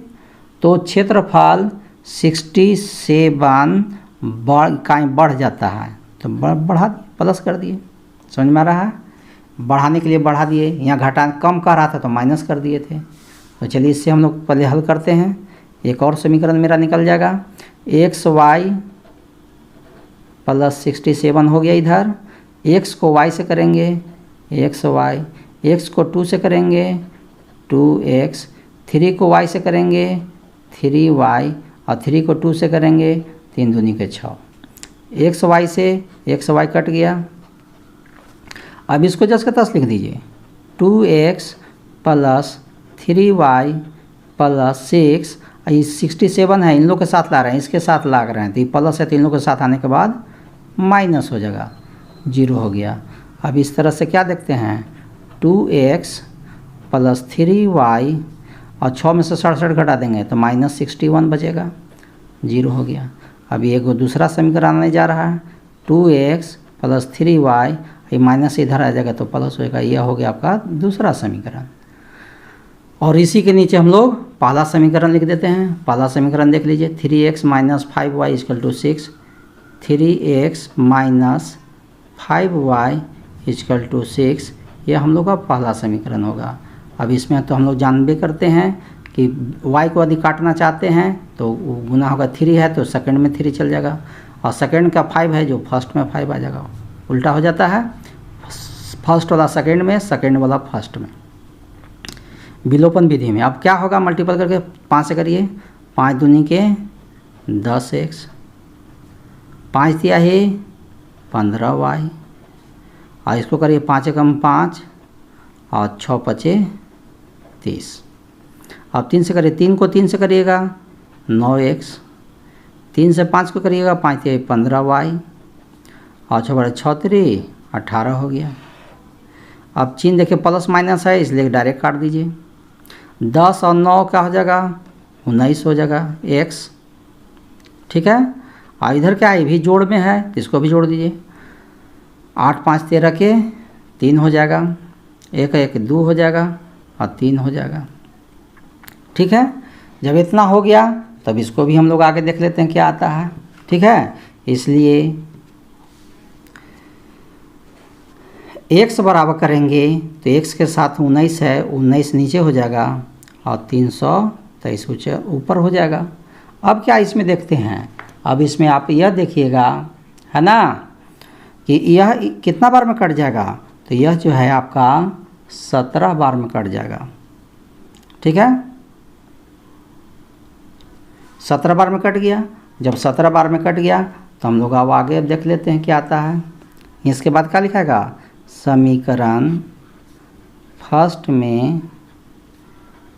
S1: तो क्षेत्रफल 67 इकाई बढ़ जाता है। तो बढ़ा दिए, प्लस कर दिए। समझ में आ रहा है, बढ़ाने के लिए बढ़ा दिए, यहाँ घटा कम कह रहा था तो माइनस कर दिए थे। तो चलिए इससे हम लोग पहले हल करते हैं। एक और समीकरण मेरा निकल जाएगा, xy प्लस 67 हो गया। इधर x को y से करेंगे xy, x को 2 से करेंगे 2x, 3 को y से करेंगे 3y और 3 को 2 से करेंगे 3 दूनी के 6। xy से xy कट गया। अब इसको जस का तस लिख दीजिए, 2x प्लस 3y प्लस 6। ये 67 है, इन लोग के साथ ला रहे हैं, इसके साथ ला रहे हैं तो ये प्लस है, तो इन लोग के साथ आने के बाद माइनस हो जाएगा, 0 हो गया। अब इस तरह से क्या देखते हैं, 2x प्लस 3y और 6 में से 67 घटा देंगे तो माइनस 61 बचेगा, 0 हो गया। अभी एक दूसरा समीकरण आने जा रहा है, 2x प्लस 3y, ये माइनस इधर आ जाएगा तो प्लस होएगा। यह हो गया आपका दूसरा समीकरण। और इसी के नीचे हम लोग पहला समीकरण लिख देते हैं। पहला समीकरण देख लीजिए, 3x minus 5y equal to 6, 3x minus 5y equal to 6, ये हम लोग का पहला समीकरण होगा। अब इसमें तो हम लोग जानबे करते हैं कि y को यदि काटना चाहते हैं तो गुना होगा, 3 है तो सेकंड में 3 चल जाएगा, और सेकंड का 5 है जो फर्स्ट में 5 आ जाएगा, उल्टा हो जाता है, फर्स्ट वाला सेकंड में, सेकंड वाला फर्स्ट में, विलोपन विधि में। अब क्या होगा, मल्टीपल करके 5 से करिए, 5 दूनी के 10x, 5 दिया है 15y, और इसको करिए 5 एकम 5 और 6 पचे 30। अब 3 से करिए, 3 को 3 से करिएगा 9x, 3 से 5 को करिएगा 5 दिया 15y और 6 बड़े 6 3 18 हो गया। अब चिन्ह देखिए प्लस माइनस है इसलिए डायरेक्ट काट दीजिए, 10 और 9 क्या हो जाएगा, 19 हो जाएगा x, ठीक है। और इधर क्या है, भी जोड़ में है तो इसको भी जोड़ दीजिए, 8 5 13 के 3 हो जाएगा, 1 1 2 हो जाएगा और 3 हो जाएगा, ठीक है। जब इतना हो गया तब इसको भी हम लोग आगे देख लेते हैं क्या आता है, ठीक है। इसलिए x बराबर करेंगे तो x के साथ 19 है, 19 नीचे हो जाएगा और 323 ऊपर हो जाएगा। अब क्या इसमें देखते हैं, अब इसमें आप यह देखिएगा है ना कि यह कितना बार में कट जाएगा, तो यह जो है आपका 17 बार में कट जाएगा, ठीक है। 17 बार में कट गया। जब 17 बार में कट गया तो हम लोग अब आगे देख लेते हैं क्या आता है। इसके बाद क्या लिखाएगा, समीकरण फर्स्ट में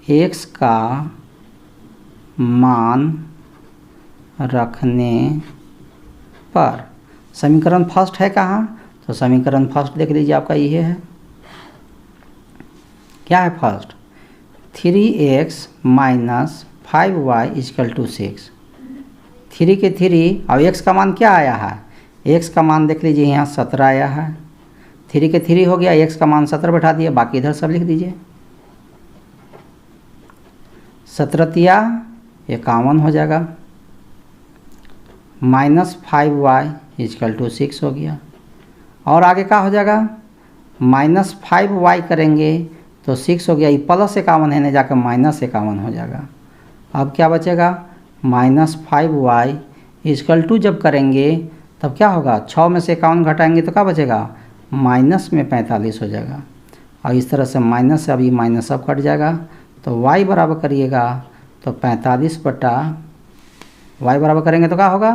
S1: x का मान रखने पर, समीकरण फर्स्ट है कहाँ, तो समीकरण फर्स्ट देख लीजिए आपका ये है, क्या है first, 3x minus 5y equal to 6, 3 के 3 और x का मान क्या आया है, x का मान देख लीजिए यहाँ 17 आया है, 3 के 3 हो गया, x का मान 17 बैठा दिए, बाकी इधर सब लिख दीजिए, 17 तिया 51 हो जाएगा, माइनस 5y इक्वल टू 6 हो गया। और आगे क्या हो जाएगा, माइनस 5y करेंगे तो 6 हो गया, ये प्लस 51 है ना, जाकर माइनस 51 हो जाएगा। अब क्या बचेगा, माइनस 5y इक्वल टू जब करेंगे तब क्या होगा, 6 में से 51 घटाएंगे तो क्या बचेगा, माइनस में 45 हो जाएगा। और इस तरह से माइनस से अभी माइनस सब कट जाएगा, तो y बराबर करिएगा तो 45 बटा, y बराबर करेंगे तो क्या होगा,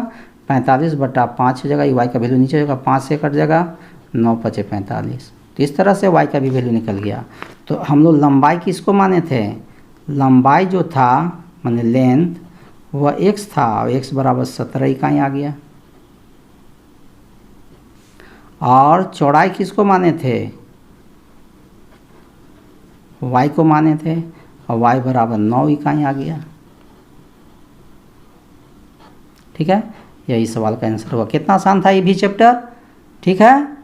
S1: 45 बटा 5 हो जाएगा, ये y का वैल्यू नीचे होगा, 5 से कट जाएगा, 9 पचे 45। तो इस तरह से y का भी वैल्यू निकल गया। तो हम लोग लंबाई किसको माने थे, लंबाई जो था माने लेंथ वह x था, और x बराबर 17 इकाई आ गया। और चौड़ाई किसको माने थे, y को माने थे, और y बराबर 9 इकाई आ गया। ठीक है, यही सवाल का आंसर हुआ। कितना आसान था ये भी चैप्टर। ठीक है।